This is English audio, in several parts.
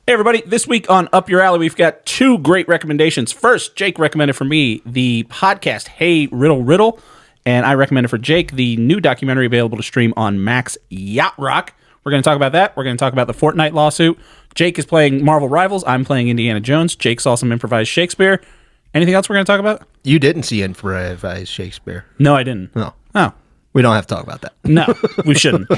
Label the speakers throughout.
Speaker 1: Hey, everybody. This week on Up Your Alley, we've got two great recommendations. First, Jake recommended for me the podcast Hey Riddle Riddle, and I recommended for Jake the new documentary available to stream on Max, Yacht Rock. We're going to talk about that. We're going to talk about the Fortnite lawsuit. Jake is playing Marvel Rivals. I'm playing Indiana Jones. Jake saw some improvised Shakespeare. Anything else we're going to talk about?
Speaker 2: You didn't see improvised Shakespeare.
Speaker 1: No, I didn't.
Speaker 2: No.
Speaker 1: Oh.
Speaker 2: We don't have to talk about that.
Speaker 1: No, we shouldn't.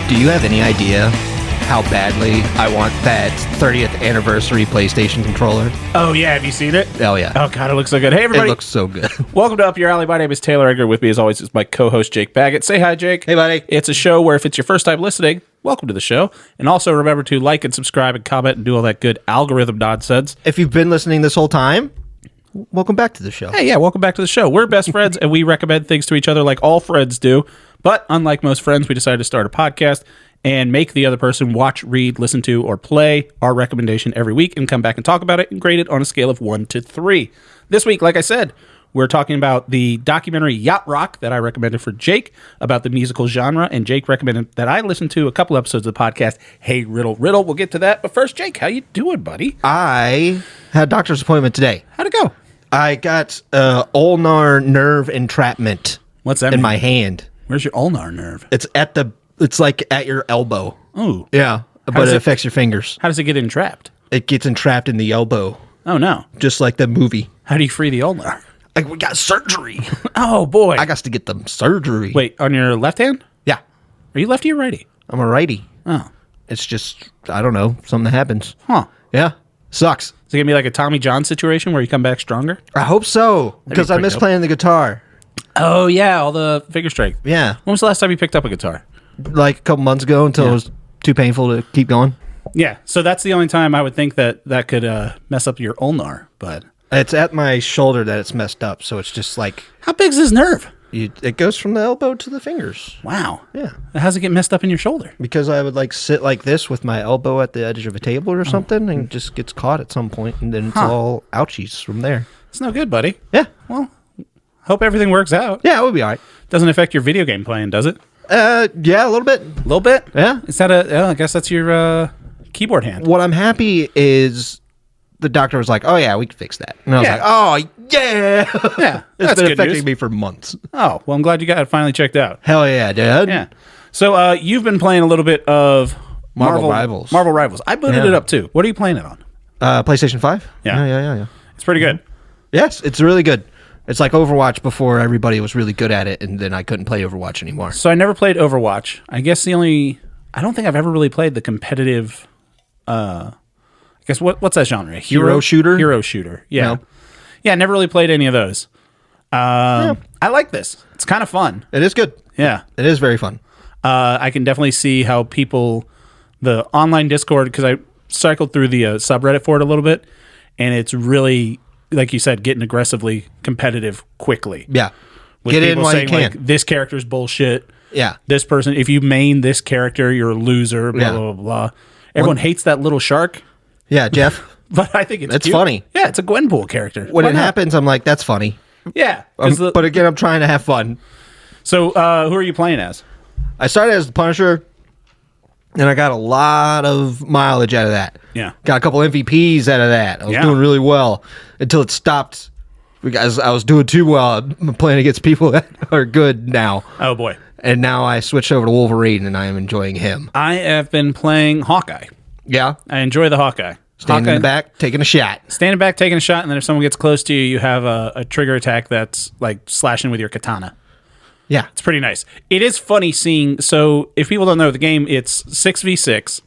Speaker 2: Do you have any idea how badly I want that 30th anniversary PlayStation controller?
Speaker 1: Oh, yeah. Have you seen it?
Speaker 2: Oh, yeah.
Speaker 1: Oh, God, it looks so good. Hey, everybody.
Speaker 2: It looks so good.
Speaker 1: Welcome to Up Your Alley. My name is Taylor Edgar. With me, as always, is my co-host, Jake Baggett. Say hi, Jake.
Speaker 2: Hey, buddy.
Speaker 1: It's a show where if it's your first time listening, welcome to the show. And also remember to like and subscribe and comment and do all that good algorithm nonsense.
Speaker 2: If you've been listening this whole time, welcome back to the show.
Speaker 1: Hey, yeah, welcome back to the show. We're best friends, and we recommend things to each other like all friends do. But unlike most friends, we decided to start a podcast and make the other person watch, read, listen to, or play our recommendation every week and come back and talk about it and grade it on a scale of 1 to 3. This week, like I said, we're talking about the documentary Yacht Rock that I recommended for Jake about the musical genre, and Jake recommended that I listen to a couple episodes of the podcast Hey Riddle Riddle. We'll get to that, but first, Jake, how you doing, buddy?
Speaker 2: I had a doctor's appointment today.
Speaker 1: How'd it go?
Speaker 2: I got ulnar nerve entrapment.
Speaker 1: What's that
Speaker 2: in
Speaker 1: mean?
Speaker 2: my hand.
Speaker 1: Where's your ulnar nerve?
Speaker 2: It's like at your elbow.
Speaker 1: Oh.
Speaker 2: Yeah, but it affects your fingers.
Speaker 1: How does it get entrapped?
Speaker 2: It gets entrapped in the elbow,
Speaker 1: Oh, no.
Speaker 2: just like the movie.
Speaker 1: How do you free the ulnar?
Speaker 2: Like, we got surgery.
Speaker 1: Oh, boy.
Speaker 2: I got to get them surgery.
Speaker 1: Wait, on your left hand?
Speaker 2: Yeah,
Speaker 1: Are you lefty or righty?
Speaker 2: I'm a righty.
Speaker 1: Oh.
Speaker 2: It's just, I don't know, something that happens.
Speaker 1: Huh.
Speaker 2: Yeah, sucks.
Speaker 1: Is it going to be like a Tommy John situation where you come back stronger?
Speaker 2: I hope so, because I
Speaker 1: pretty
Speaker 2: miss
Speaker 1: dope.
Speaker 2: playing the guitar.
Speaker 1: Oh, yeah, all the finger strength.
Speaker 2: Yeah,
Speaker 1: When was the last time you picked up a guitar?
Speaker 2: like a couple months ago until it was too painful to keep going.
Speaker 1: Yeah, so that's the only time I would think that could mess up your ulnar, but...
Speaker 2: It's at my shoulder that it's messed up, so it's just like,
Speaker 1: How big's this nerve?
Speaker 2: it goes from the elbow to the fingers.
Speaker 1: Wow.
Speaker 2: Yeah.
Speaker 1: How's it get messed up in your shoulder?
Speaker 2: Because I would like sit like this with my elbow at the edge of a table or something, and it just gets caught at some point, and then it's all ouchies from there.
Speaker 1: It's no good, buddy.
Speaker 2: Yeah.
Speaker 1: Well, hope everything works out.
Speaker 2: Yeah, it would be all right.
Speaker 1: Doesn't affect your video game playing, does it?
Speaker 2: Yeah, a little bit.
Speaker 1: A little bit?
Speaker 2: Yeah.
Speaker 1: Is that I guess that's your keyboard hand.
Speaker 2: What I'm happy is the doctor was like, "Oh yeah, we can fix that," and I was
Speaker 1: Yeah.
Speaker 2: like, "Oh yeah,
Speaker 1: Yeah,
Speaker 2: it's
Speaker 1: that's
Speaker 2: been
Speaker 1: good
Speaker 2: affecting
Speaker 1: news.
Speaker 2: me for months."
Speaker 1: Oh, well, I'm glad you got it finally checked out.
Speaker 2: Hell yeah, dude.
Speaker 1: Yeah. So you've been playing a little bit of
Speaker 2: Marvel Rivals.
Speaker 1: Marvel Rivals. I booted
Speaker 2: Yeah.
Speaker 1: it up too. What are you playing it on?
Speaker 2: PlayStation 5.
Speaker 1: Yeah.
Speaker 2: Yeah.
Speaker 1: It's pretty good.
Speaker 2: Yes, it's really good. It's like Overwatch before everybody was really good at it, and then I couldn't play Overwatch anymore.
Speaker 1: So I never played Overwatch. I guess I don't think I've ever really played the competitive. I guess what's that genre?
Speaker 2: Hero shooter?
Speaker 1: Hero shooter. Yeah.
Speaker 2: No.
Speaker 1: Yeah. I never really played any of those. I like this. It's kind of fun.
Speaker 2: It is good.
Speaker 1: Yeah.
Speaker 2: It is very fun.
Speaker 1: I can definitely see how the online Discord, because I cycled through the subreddit for it a little bit, and it's really, like you said, getting aggressively competitive quickly.
Speaker 2: Yeah.
Speaker 1: With
Speaker 2: Get in
Speaker 1: people
Speaker 2: while you
Speaker 1: saying,
Speaker 2: can.
Speaker 1: like, this character's bullshit.
Speaker 2: Yeah.
Speaker 1: This person, if you main this character, you're a loser, blah,
Speaker 2: Yeah.
Speaker 1: blah, blah, blah. Everyone hates that little shark,
Speaker 2: Yeah, Jeff.
Speaker 1: but I think it's
Speaker 2: It's
Speaker 1: cute.
Speaker 2: funny.
Speaker 1: Yeah, it's a Gwenpool character.
Speaker 2: When
Speaker 1: Why
Speaker 2: it
Speaker 1: not?
Speaker 2: happens, I'm like, that's funny.
Speaker 1: Yeah. 'Cause
Speaker 2: But again, I'm trying to have fun.
Speaker 1: so who are you playing as?
Speaker 2: I started as the Punisher, and I got a lot of mileage out of that.
Speaker 1: Yeah.
Speaker 2: Got a couple MVPs out of that. I was
Speaker 1: Yeah.
Speaker 2: doing really well until it stopped because I was doing too well. I'm playing against people that are good now.
Speaker 1: Oh, boy.
Speaker 2: And now I switched over to Wolverine, and I am enjoying him.
Speaker 1: I have been playing Hawkeye.
Speaker 2: Yeah.
Speaker 1: I enjoy the Hawkeye.
Speaker 2: Standing in
Speaker 1: Hawkeye-
Speaker 2: the back, taking a shot.
Speaker 1: Standing back, taking a shot, and then if someone gets close to you, you have a trigger attack that's like slashing with your katana.
Speaker 2: Yeah.
Speaker 1: It's pretty nice. It is funny seeing. So, if people don't know the game, it's 6v6.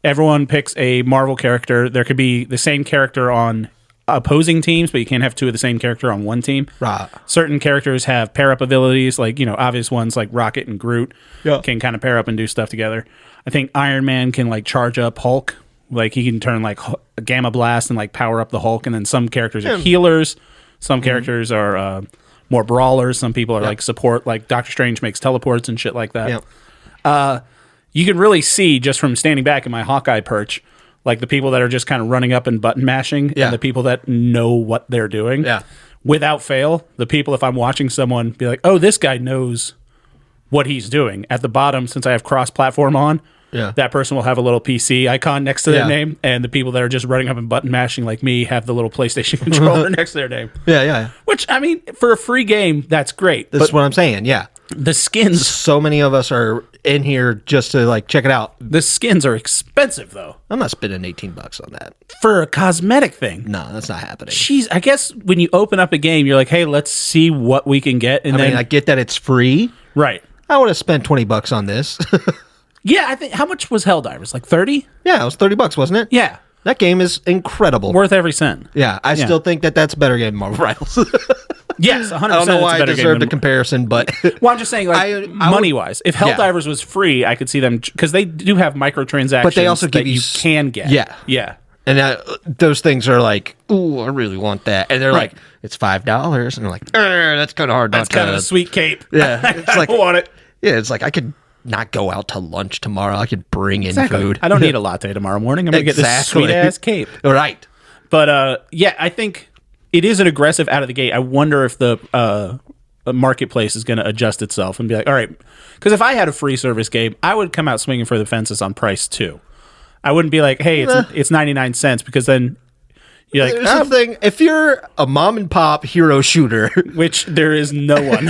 Speaker 1: Everyone picks a Marvel character. There could be the same character on opposing teams, but you can't have two of the same character on one team.
Speaker 2: Right.
Speaker 1: Certain characters have pair up abilities, like, obvious ones like Rocket and Groot can kind of pair up and do stuff together. I think Iron Man can like charge up Hulk. Like he can turn like a Gamma Blast and like power up the Hulk. And then some characters are healers. Some characters are more brawlers. Some people are like support, like Doctor Strange makes teleports and shit like that. You can really see just from standing back in my Hawkeye perch, like the people that are just kind of running up and button mashing and the people that know what they're doing.
Speaker 2: Yeah.
Speaker 1: Without fail, the people, if I'm watching someone be like, oh, this guy knows what he's doing. At the bottom, since I have cross-platform on, that person will have a little PC icon next to their name, and the people that are just running up and button mashing like me have the little PlayStation controller next to their name.
Speaker 2: Yeah.
Speaker 1: Which, I mean, for a free game, that's great.
Speaker 2: That's what I'm saying, yeah.
Speaker 1: The skins...
Speaker 2: So many of us are in here just to, like, check it out.
Speaker 1: The skins are expensive, though.
Speaker 2: I'm not spending $18 on that.
Speaker 1: For a cosmetic thing.
Speaker 2: No, that's not happening.
Speaker 1: Jeez, I guess when you open up a game, you're like, hey, let's see what we can get. And
Speaker 2: I mean, I get that it's free.
Speaker 1: Right.
Speaker 2: I would have spent $20 on this.
Speaker 1: Yeah, I think, how much was Helldivers? Like 30?
Speaker 2: Yeah, it was $30, wasn't it?
Speaker 1: Yeah.
Speaker 2: That game is incredible.
Speaker 1: Worth every cent.
Speaker 2: Yeah, I still think that that's a better game than Marvel Rivals.
Speaker 1: Yes, 100%.
Speaker 2: I don't know why I deserve the
Speaker 1: game
Speaker 2: comparison, but...
Speaker 1: Well, I'm just saying, like, money-wise. If Helldivers was free, I could see them... Because they do have microtransactions
Speaker 2: but they also give
Speaker 1: that you can get.
Speaker 2: Yeah.
Speaker 1: Yeah.
Speaker 2: And those things are like, ooh, I really want that. And they're like, it's $5. And they're like, that's kind of hard.
Speaker 1: That's kind of a sweet cape.
Speaker 2: Yeah. It's like,
Speaker 1: I want it.
Speaker 2: Yeah, it's like, I could not go out to lunch tomorrow. I could bring in food.
Speaker 1: I don't need a latte tomorrow morning. I'm going to get this sweet-ass cape.
Speaker 2: Right.
Speaker 1: But, yeah, I think it is an aggressive out of the gate. I wonder if the marketplace is going to adjust itself and be like, all right. Because if I had a free service game, I would come out swinging for the fences on price, too. I wouldn't be like, hey, it's 99 cents, because then you're like,
Speaker 2: there's something. If you're a mom and pop hero shooter,
Speaker 1: which there is no one,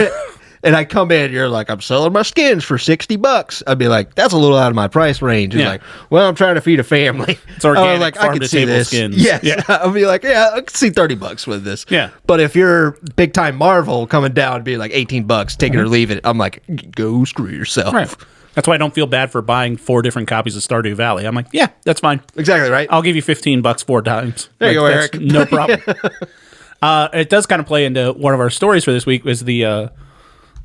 Speaker 2: and I come in, you're like, I'm selling my skins for $60. I'd be like, that's a little out of my price range. You're like, well, I'm trying to feed a family.
Speaker 1: It's organic,
Speaker 2: like,
Speaker 1: farm
Speaker 2: I can
Speaker 1: to
Speaker 2: see
Speaker 1: table
Speaker 2: this.
Speaker 1: skins.
Speaker 2: Yes.
Speaker 1: Yeah.
Speaker 2: I'll be like, yeah, I can see $30 with this.
Speaker 1: Yeah.
Speaker 2: But if you're big time Marvel coming down and be like $18, take it or leave it, I'm like, go screw yourself.
Speaker 1: Right. That's why I don't feel bad for buying 4 different copies of Stardew Valley. I'm like, yeah, that's fine.
Speaker 2: Exactly right.
Speaker 1: I'll give you $15 4 times.
Speaker 2: There you go, Eric.
Speaker 1: No problem. It does kind of play into one of our stories for this week, was the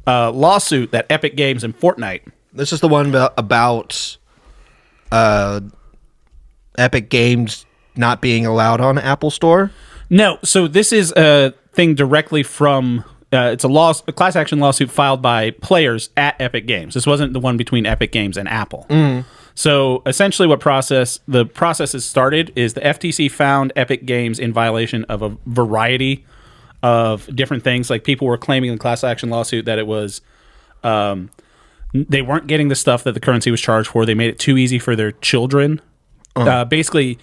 Speaker 1: lawsuit that Epic Games and Fortnite.
Speaker 2: This is the one about Epic Games not being allowed on Apple Store.
Speaker 1: No, so this is a thing directly from... it's a class action lawsuit filed by players at Epic Games. This wasn't the one between Epic Games and Apple. So essentially the process has started is the FTC found Epic Games in violation of a variety of different things. Like, people were claiming in the class action lawsuit that it was they weren't getting the stuff that the currency was charged for. They made it too easy for their children. Basically,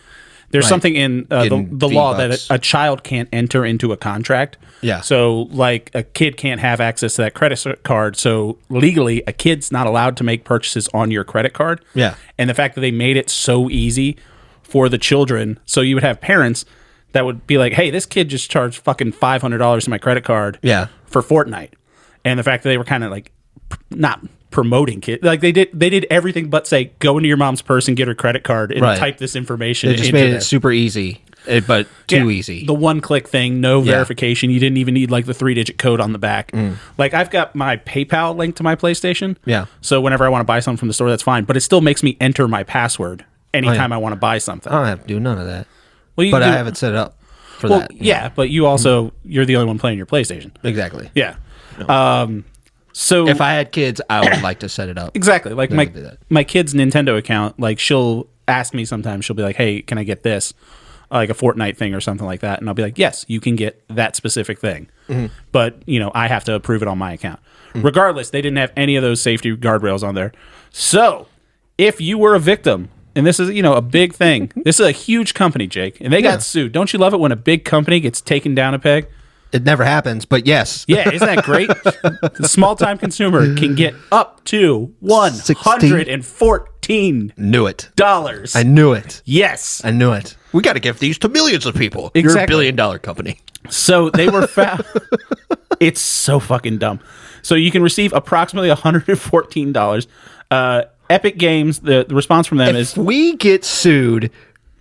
Speaker 1: there's something in the law that a child can't enter into a contract.
Speaker 2: Yeah.
Speaker 1: So, like, a kid can't have access to that credit card. So, legally, a kid's not allowed to make purchases on your credit card.
Speaker 2: Yeah.
Speaker 1: And the fact that they made it so easy for the children, so you would have parents that would be like, hey, this kid just charged fucking $500 to my credit card for Fortnite. And the fact that they were kind of, like, not promoting kids, like, they did everything but say, go into your mom's purse and get her credit card and type this information.
Speaker 2: They just made it super easy, but too easy.
Speaker 1: The one-click thing, no verification. You didn't even need, like, the 3-digit code on the back. Like, I've got my PayPal linked to my PlayStation.
Speaker 2: Yeah.
Speaker 1: So whenever I want to buy something from the store, that's fine. But it still makes me enter my password anytime I want to buy something.
Speaker 2: I don't have to do none of that.
Speaker 1: Well,
Speaker 2: but I have it set up for that.
Speaker 1: Yeah, but you also, you're the only one playing your PlayStation.
Speaker 2: Exactly.
Speaker 1: Yeah. So
Speaker 2: if I had kids, I would like to set it up.
Speaker 1: Exactly. Like, my kid's Nintendo account, like, she'll ask me sometimes, she'll be like, hey, can I get this? Like a Fortnite thing or something like that. And I'll be like, yes, you can get that specific thing. But, I have to approve it on my account. Regardless, they didn't have any of those safety guardrails on there. So if you were a victim, and this is, a big thing. This is a huge company, Jake, and they got sued. Don't you love it when a big company gets taken down a peg?
Speaker 2: It never happens, but yes.
Speaker 1: Yeah, isn't that great? The small-time consumer can get up to $114.
Speaker 2: Knew it.
Speaker 1: I
Speaker 2: knew it.
Speaker 1: Yes.
Speaker 2: I knew it. We got to give these to millions of people.
Speaker 1: Exactly.
Speaker 2: You're a billion-dollar company.
Speaker 1: So they were found. It's so fucking dumb. So you can receive approximately $114. Epic Games, the response from them is...
Speaker 2: If we get sued,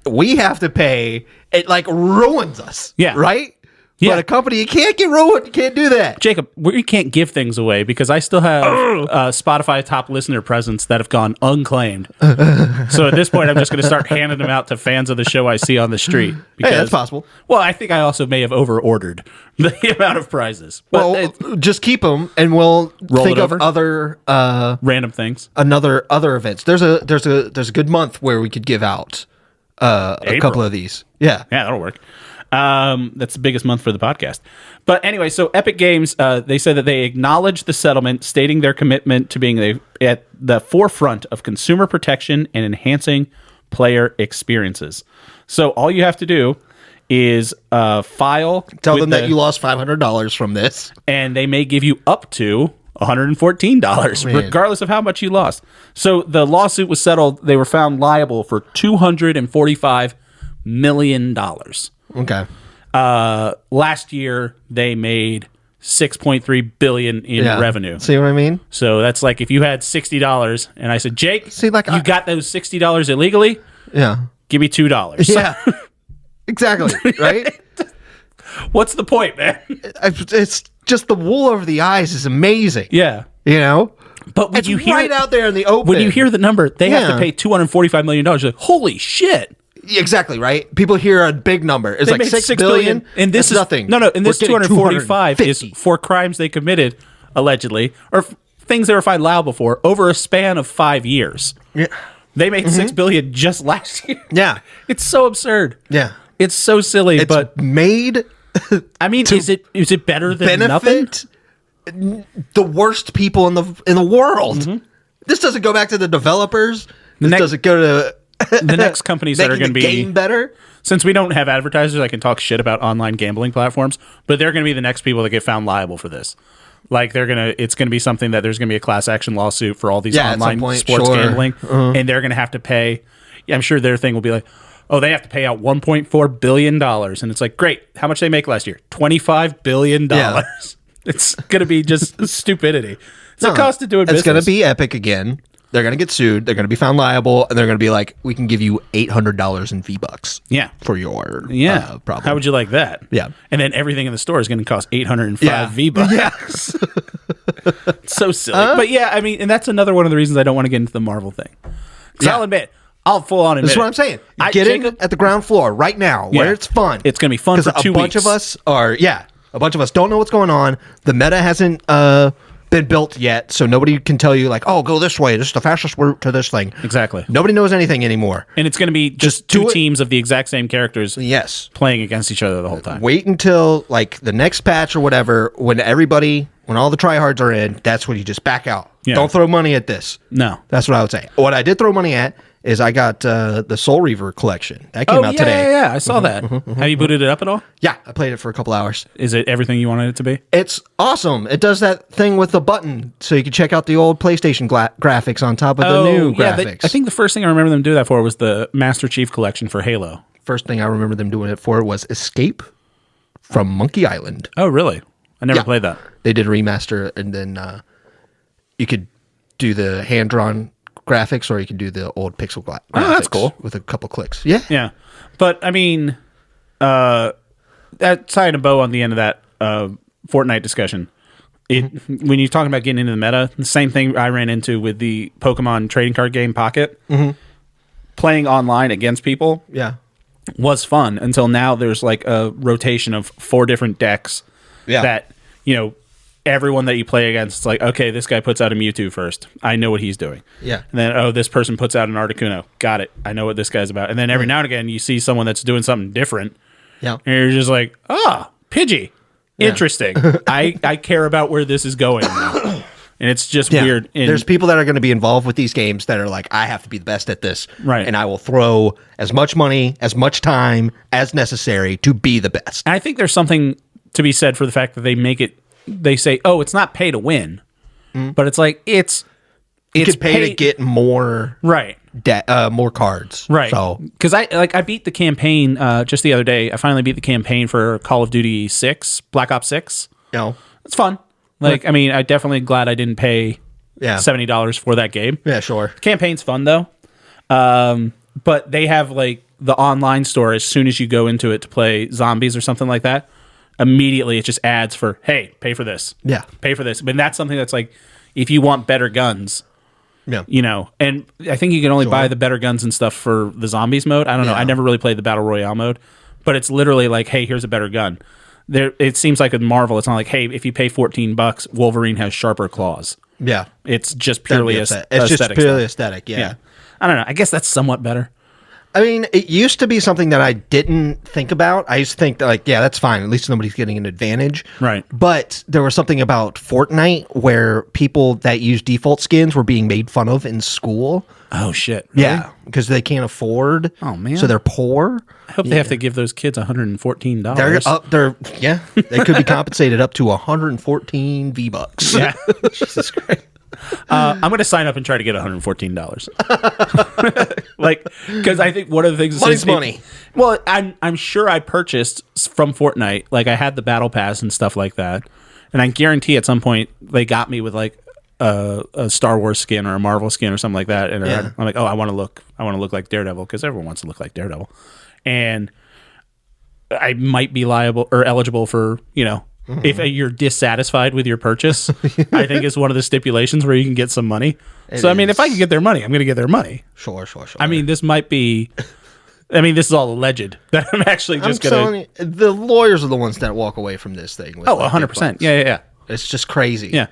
Speaker 2: we have to pay. It, like, ruins us.
Speaker 1: Yeah.
Speaker 2: Right? But a company, you can't get ruined. You can't do that.
Speaker 1: Jacob, we can't give things away because I still have Spotify top listener presents that have gone unclaimed. So at this point, I'm just going to start handing them out to fans of the show I see on the street. Because,
Speaker 2: Hey, that's possible.
Speaker 1: Well, I think I also may have over-ordered the amount of prizes. But
Speaker 2: Just keep them, and we'll
Speaker 1: Roll
Speaker 2: think
Speaker 1: it
Speaker 2: of
Speaker 1: over?
Speaker 2: other
Speaker 1: random things.
Speaker 2: other events. There's a good month where we could give out a couple of these. Yeah.
Speaker 1: Yeah, that'll work. That's the biggest month for the podcast. But anyway, so Epic Games, they said that they acknowledged the settlement, stating their commitment to being at the forefront of consumer protection and enhancing player experiences. So all you have to do is file.
Speaker 2: Tell them that you lost $500 from this.
Speaker 1: And they may give you up to $114,
Speaker 2: Man.
Speaker 1: regardless of how much you lost. So the lawsuit was settled. They were found liable for $245 million.
Speaker 2: Okay.
Speaker 1: Last year they made $6.3 billion in revenue.
Speaker 2: See what I mean?
Speaker 1: So that's like if you had $60 and I said, Jake, you got those $60 illegally?
Speaker 2: Yeah.
Speaker 1: Give me $2.
Speaker 2: Yeah. Exactly. Right?
Speaker 1: What's the point, man?
Speaker 2: It's just the wool over the eyes is amazing.
Speaker 1: Yeah.
Speaker 2: You know?
Speaker 1: But when
Speaker 2: It's
Speaker 1: you hear
Speaker 2: right out there in the open.
Speaker 1: when you hear the number, they have to pay $245 million. You're like, holy shit.
Speaker 2: Exactly, right? People hear a big number. It's
Speaker 1: They
Speaker 2: like
Speaker 1: made
Speaker 2: $6
Speaker 1: $6
Speaker 2: billion.
Speaker 1: and this
Speaker 2: That's
Speaker 1: is
Speaker 2: nothing.
Speaker 1: No, and this
Speaker 2: We're getting
Speaker 1: 245 is
Speaker 2: 250.
Speaker 1: for crimes they committed allegedly, or things they were found liable for over a span of 5 years.
Speaker 2: Yeah.
Speaker 1: They made $6 billion just last year.
Speaker 2: Yeah.
Speaker 1: It's so absurd.
Speaker 2: Yeah.
Speaker 1: It's so silly.
Speaker 2: It's
Speaker 1: but
Speaker 2: made
Speaker 1: I mean, is it better than nothing?
Speaker 2: benefit the worst people in the world.
Speaker 1: Mm-hmm.
Speaker 2: This doesn't go back to the developers. This
Speaker 1: next-
Speaker 2: doesn't go to
Speaker 1: The next companies that are
Speaker 2: making
Speaker 1: going to
Speaker 2: the
Speaker 1: be
Speaker 2: game better.
Speaker 1: Since we don't have advertisers, I can talk shit about online gambling platforms, but they're going to be the next people that get found liable for this. Like it's going to be something that there's going to be a class action lawsuit for all these
Speaker 2: Yeah, at some
Speaker 1: online
Speaker 2: point,
Speaker 1: sports
Speaker 2: sure.
Speaker 1: gambling, and they're going to have to pay. I'm sure their thing will be like, oh, they have to pay out $1.4 billion, and it's like, great, how much they make last year? $25 billion.
Speaker 2: Yeah.
Speaker 1: It's going to be just stupidity. It's a cost of doing business.
Speaker 2: It's going to be Epic again. They're going to get sued. They're going to be found liable, and they're going to be like, we can give you $800 in V-Bucks.
Speaker 1: Yeah.
Speaker 2: For your problem.
Speaker 1: How would you like that?
Speaker 2: Yeah.
Speaker 1: And then everything in the store is going to cost 805 V-Bucks.
Speaker 2: Yes.
Speaker 1: It's so silly. But yeah, I mean, and that's another one of the reasons I don't want to get into the Marvel thing. Because I'll admit, I'll full on admit.
Speaker 2: That's what I'm saying. Get in at the ground floor right now where it's fun.
Speaker 1: It's going to be fun for 2 weeks.
Speaker 2: A bunch of us don't know what's going on. The meta hasn't been built yet, so nobody can tell you like, oh, go this way. This is the fastest route to this thing.
Speaker 1: Exactly.
Speaker 2: Nobody knows anything anymore.
Speaker 1: And it's going to be just
Speaker 2: do
Speaker 1: two
Speaker 2: it.
Speaker 1: teams of the exact same characters playing against each other the whole time.
Speaker 2: Wait until like the next patch or whatever, when all the tryhards are in, that's when you just back out.
Speaker 1: Yeah.
Speaker 2: Don't throw money at this.
Speaker 1: No.
Speaker 2: That's what I would say. What I did throw money at is I got the Soul Reaver collection. That came out today.
Speaker 1: Yeah, I saw that. Have you booted it up at all?
Speaker 2: Yeah, I played it for a couple hours.
Speaker 1: Is it everything you wanted it to be?
Speaker 2: It's awesome. It does that thing with the button, so you can check out the old PlayStation graphics on top of the new graphics.
Speaker 1: I think the first thing I remember them do that for was the Master Chief collection for Halo.
Speaker 2: First thing I remember them doing it for was Escape from Monkey Island.
Speaker 1: Oh, really? I never played that.
Speaker 2: They did a remaster, and then you could do the hand-drawn graphics, or you can do the old pixel graphics.
Speaker 1: Oh, that's cool.
Speaker 2: With a couple clicks. Yeah.
Speaker 1: Yeah. But, I mean, that tying a bow on the end of that Fortnite discussion, when you're talking about getting into the meta, the same thing I ran into with the Pokemon trading card game Pocket. Playing online against people was fun until now there's like a rotation of 4 different decks that, everyone that you play against, it's like, okay, this guy puts out a Mewtwo first. I know what he's doing. Yeah. And then, this person puts out an Articuno. Got it. I know what this guy's about. And then every now and again, you see someone that's doing something different. Yeah. And you're just like, Pidgey. Interesting. I care about where this is going now. And it's just weird.
Speaker 2: There's people that are going to be involved with these games that are like, I have to be the best at this.
Speaker 1: Right.
Speaker 2: And I will throw as much money, as much time as necessary to be the best.
Speaker 1: And I think there's something to be said for the fact that they say, it's not pay to win. But it's like, it's
Speaker 2: pay to get more more cards.
Speaker 1: Right.
Speaker 2: So
Speaker 1: because I beat the campaign just the other day. I finally beat the campaign for Call of Duty 6, Black Ops 6. It's fun. Like, I mean, I definitely glad I didn't pay $70 for that game.
Speaker 2: Yeah, sure.
Speaker 1: The campaign's fun though. But they have like the online store as soon as you go into it to play zombies or something like that. immediately it just adds for, hey, pay for this.
Speaker 2: Yeah.
Speaker 1: Pay for this. But that's something that's like, if you want better guns,
Speaker 2: Yeah.
Speaker 1: you know, and I think you can only buy the better guns and stuff for the zombies mode. I don't know. I never really played the battle royale mode, but it's literally like, hey, here's a better gun. There, it seems like with Marvel, it's not like, hey, if you pay $14, Wolverine has sharper claws.
Speaker 2: Yeah.
Speaker 1: It's just purely
Speaker 2: It's just purely aesthetic.
Speaker 1: Yeah. I don't know. I guess that's somewhat better.
Speaker 2: I mean, it used to be something that I didn't think about. I used to think that, like, yeah, that's fine. At least nobody's getting an advantage.
Speaker 1: Right.
Speaker 2: But there was something about Fortnite where people that use default skins were being made fun of in school.
Speaker 1: Oh, shit. Really?
Speaker 2: Yeah. Because they can't afford.
Speaker 1: Oh, man.
Speaker 2: So they're poor.
Speaker 1: I hope they have to give those kids $114.
Speaker 2: They could be compensated up to 114 V-Bucks.
Speaker 1: Yeah. Jesus Christ. I'm going to sign up and try to get $114. Like, because I think one of the things
Speaker 2: Money's money.
Speaker 1: Well, I'm sure I purchased from Fortnite. Like, I had the battle pass and stuff like that, and I guarantee at some point they got me with like a Star Wars skin or a Marvel skin or something like that. And I'm like, oh, I want to look like Daredevil because everyone wants to look like Daredevil, and I might be liable or eligible for, you know. Mm-hmm. If you're dissatisfied with your purchase, I think it's one of the stipulations where you can get some money. I mean, if I can get their money, I'm going to get their money.
Speaker 2: Sure.
Speaker 1: I mean, this might be... I mean, this is all alleged. That I'm actually just going
Speaker 2: to... The lawyers are the ones that walk away from this thing. With
Speaker 1: 100%. Yeah.
Speaker 2: It's just crazy.
Speaker 1: Yeah.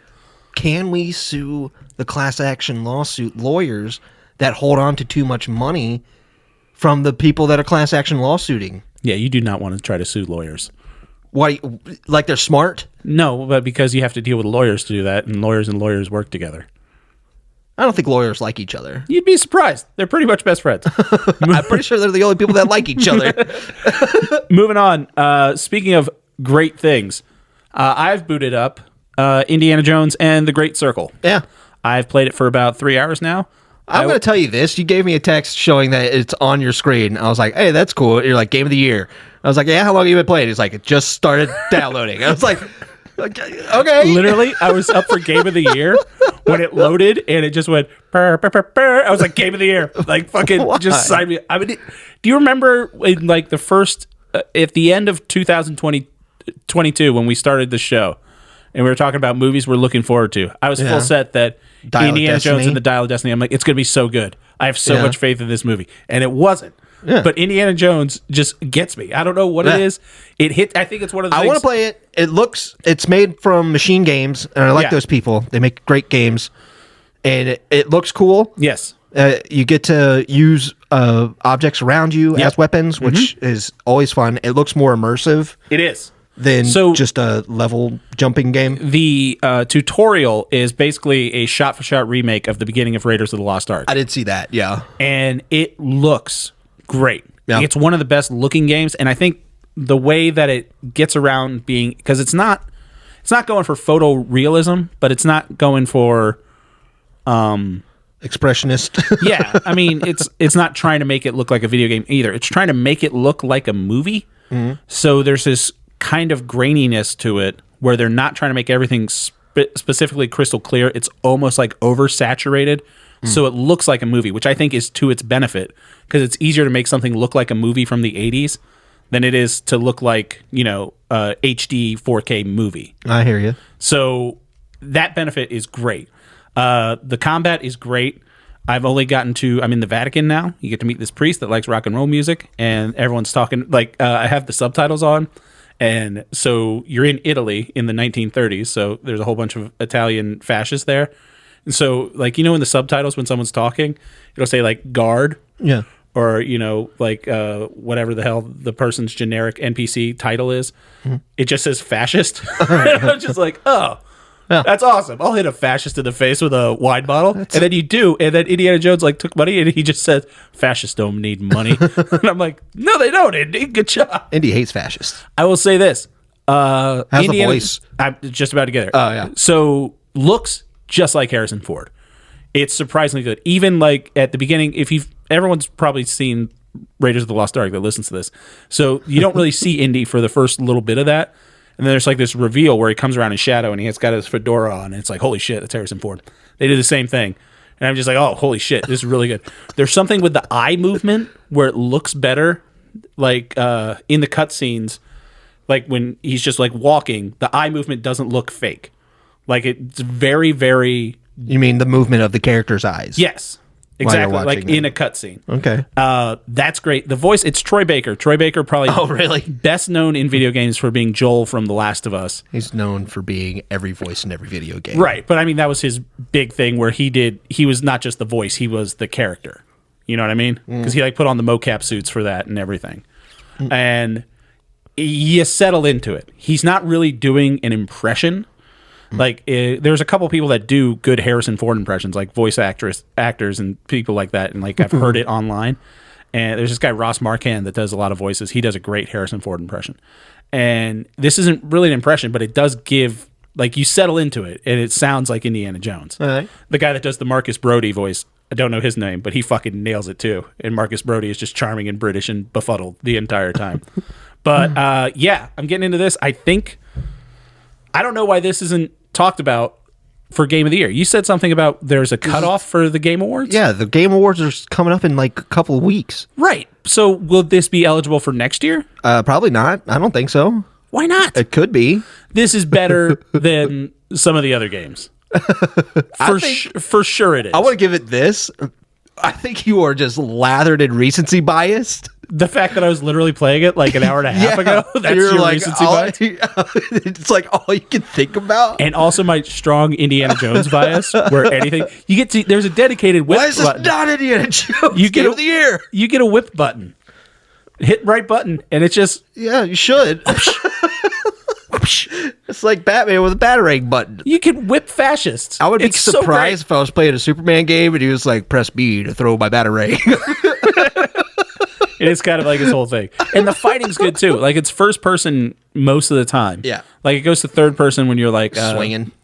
Speaker 2: Can we sue the class action lawsuit lawyers that hold on to too much money from the people that are class action lawsuiting?
Speaker 1: Yeah, you do not want to try to sue lawyers.
Speaker 2: Why? Like they're smart?
Speaker 1: No, but because you have to deal with lawyers to do that, and lawyers work together.
Speaker 2: I don't think lawyers like each other.
Speaker 1: You'd be surprised. They're pretty much best friends.
Speaker 2: I'm pretty sure they're the only people that like each other.
Speaker 1: Moving on. Speaking of great things, I've booted up Indiana Jones and the Great Circle.
Speaker 2: Yeah.
Speaker 1: I've played it for about 3 hours now.
Speaker 2: I'm going to tell you this. You gave me a text showing that it's on your screen. I was like, hey, that's cool. You're like, game of the year. I was like, yeah, how long have you been playing? He's like, it just started downloading. I was like, okay.
Speaker 1: Literally, I was up for game of the year when it loaded and it just went, burr, burr, burr, burr. I was like, game of the year. Like, fucking just sign me. I mean, do you remember in like the first, at the end of 2022 when we started the show and we were talking about movies we're looking forward to? I was full set that Indiana Jones and the Dial of Destiny. I'm like, it's going to be so good. I have so much faith in this movie. And it wasn't. Yeah. But Indiana Jones just gets me. I don't know what it is. It hit. I think it's one of the things.
Speaker 2: I want to play it. It's made from Machine Games, and I like those people. They make great games, and it looks cool.
Speaker 1: Yes.
Speaker 2: You get to use objects around you as weapons, which is always fun. It looks more immersive.
Speaker 1: It is.
Speaker 2: Than just a level jumping game.
Speaker 1: The tutorial is basically a shot-for-shot remake of the beginning of Raiders of the Lost Ark.
Speaker 2: I did see that, yeah.
Speaker 1: And it looks great.
Speaker 2: Yeah.
Speaker 1: It's one of the best looking games, and I think the way that it gets around being, because it's not going for photorealism, but it's not going for
Speaker 2: expressionist.
Speaker 1: Yeah, I mean, it's not trying to make it look like a video game either. It's trying to make it look like a movie. Mm-hmm. So there's this kind of graininess to it where they're not trying to make everything specifically crystal clear. It's almost like oversaturated. So it looks like a movie, which I think is to its benefit because it's easier to make something look like a movie from the 80s than it is to look like, you know, a HD 4K movie.
Speaker 2: I hear you.
Speaker 1: So that benefit is great. The combat is great. I'm in the Vatican now. You get to meet this priest that likes rock and roll music, and everyone's talking, like, I have the subtitles on. And so you're in Italy in the 1930s, so there's a whole bunch of Italian fascists there. And so, like, you know, in the subtitles when someone's talking, it'll say, like, guard.
Speaker 2: Yeah.
Speaker 1: Or, you know, like, whatever the hell the person's generic NPC title is. Mm-hmm. It just says fascist. I'm just like, oh, that's awesome. I'll hit a fascist in the face with a wine bottle. And then you do. And then Indiana Jones, like, took money, and he just said, fascists don't need money. And I'm like, no, they don't, Indy. Good job.
Speaker 2: Indy hates fascists.
Speaker 1: I will say this.
Speaker 2: How's the voice?
Speaker 1: I'm just about to get there.
Speaker 2: Oh, yeah.
Speaker 1: So, looks just like Harrison Ford. It's surprisingly good. Even, like, at the beginning, everyone's probably seen Raiders of the Lost Ark that listens to this. So, you don't really see Indy for the first little bit of that. And then there's like this reveal where he comes around in shadow and he's got his fedora on. And it's like, holy shit, that's Harrison Ford. They did the same thing. And I'm just like, oh, holy shit, this is really good. There's something with the eye movement where it looks better, like in the cutscenes. like when he's just like walking, the eye movement doesn't look fake. Like it's very, very.
Speaker 2: You mean the movement of the character's eyes?
Speaker 1: Yes, exactly. Like in a cutscene.
Speaker 2: Okay.
Speaker 1: That's great. The voice, it's Troy Baker. Troy Baker probably.
Speaker 2: Oh, really?
Speaker 1: Best known in video games for being Joel from The Last of Us.
Speaker 2: He's known for being every voice in every video game.
Speaker 1: Right, but I mean that was his big thing where he was not just the voice, he was the character. You know what I mean? Because he like put on the mocap suits for that and everything. And you settle into it. He's not really doing an impression. Like there's a couple people that do good Harrison Ford impressions, like voice actors and people like that. And like I've heard it online. And there's this guy Ross Marquand that does a lot of voices. He does a great Harrison Ford impression. And this isn't really an impression, but it does give like you settle into it, and it sounds like Indiana Jones.
Speaker 2: All right.
Speaker 1: The guy that does the Marcus Brody voice, I don't know his name, but he fucking nails it too. And Marcus Brody is just charming and British and befuddled the entire time. But yeah, I'm getting into this. I don't know why this isn't talked about for Game of the Year. You said something about there's a cutoff for the Game Awards?
Speaker 2: Yeah, the Game Awards are coming up in like a couple of weeks.
Speaker 1: Right. So will this be eligible for next year?
Speaker 2: Probably not. I don't think so.
Speaker 1: Why not?
Speaker 2: It could be.
Speaker 1: This is better than some of the other games. For sure it is.
Speaker 2: I want to give it this. I think you are just lathered in recency biased.
Speaker 1: The fact that I was literally playing it like an hour and a half ago, that's your
Speaker 2: like,
Speaker 1: recency bias.
Speaker 2: It's like all you can think about.
Speaker 1: And also my strong Indiana Jones bias, where anything you get to, there's a dedicated whip
Speaker 2: Why is this
Speaker 1: button.
Speaker 2: not Indiana Jones?
Speaker 1: You get
Speaker 2: Game of the Year.
Speaker 1: You get a whip button. Hit right button, and it's just
Speaker 2: Yeah, you should. It's like Batman with a Batarang button.
Speaker 1: you can whip fascists.
Speaker 2: I would be
Speaker 1: It's so
Speaker 2: surprised if I was playing a Superman game and he was like, press B to throw my Batarang.
Speaker 1: It's kind of like his whole thing. And the fighting's good too. Like it's first person most of the time.
Speaker 2: Yeah.
Speaker 1: Like it goes to third person when you're like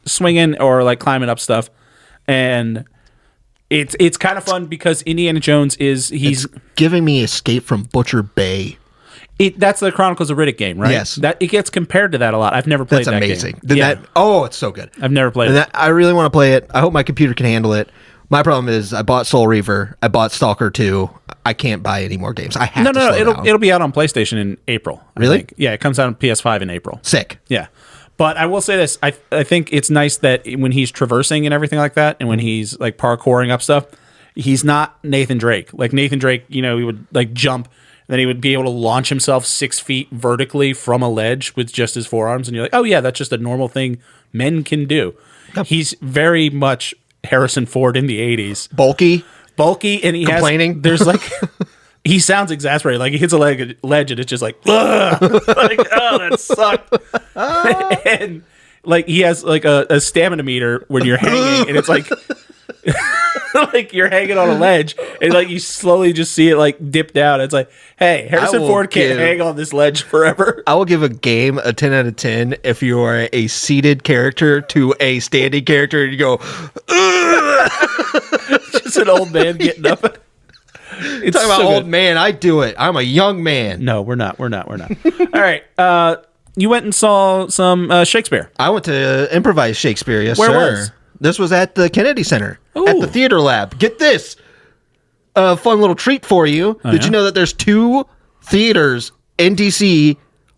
Speaker 2: Swinging
Speaker 1: or like climbing up stuff. And it's kind of fun because Indiana Jones he's
Speaker 2: giving me Escape from Butcher Bay.
Speaker 1: That's the Chronicles of Riddick game, right?
Speaker 2: Yes.
Speaker 1: That it gets compared to that a lot. I've never played
Speaker 2: That's
Speaker 1: that
Speaker 2: amazing.
Speaker 1: game. Yeah.
Speaker 2: It's so good.
Speaker 1: I've never played it.
Speaker 2: I really want to play it. I hope my computer can handle it. My problem is I bought Soul Reaver. I bought Stalker 2. I can't buy any more games. I have to slow down.
Speaker 1: It'll be out on PlayStation in April.
Speaker 2: Really?
Speaker 1: I think. Yeah, it comes out on PS5 in April.
Speaker 2: Sick.
Speaker 1: Yeah. But I will say this. I think it's nice that when he's traversing and everything like that, and when he's like parkouring up stuff, he's not Nathan Drake. Like Nathan Drake, he would like jump, and then he would be able to launch himself 6 feet vertically from a ledge with just his forearms. And you're like, oh yeah, that's just a normal thing men can do. Yep. He's very much Harrison Ford in the 80s.
Speaker 2: Bulky,
Speaker 1: and he
Speaker 2: complaining.
Speaker 1: There's like... He sounds exasperated. Like he hits a ledge and it's just like, ugh! Like, oh, that sucked. And like he has like a stamina meter when you're hanging, and it's like, like you're hanging on a ledge, and like you slowly just see it like dip down. It's like, hey, Harrison Ford can't hang on this ledge forever.
Speaker 2: I will give a game a 10 out of 10 if you are a seated character to a standing character, and you go,
Speaker 1: just an old man getting up.
Speaker 2: It's talking about old man. I do it. I'm a young man.
Speaker 1: No, we're not. All right. You went and saw some Shakespeare.
Speaker 2: I went to improvise Shakespeare. Yes,
Speaker 1: Where
Speaker 2: sir.
Speaker 1: was?
Speaker 2: This was at the Kennedy Center
Speaker 1: Ooh.
Speaker 2: at the Theater Lab. Get this. A fun little treat for you. Did you know that there's 2 theaters in DC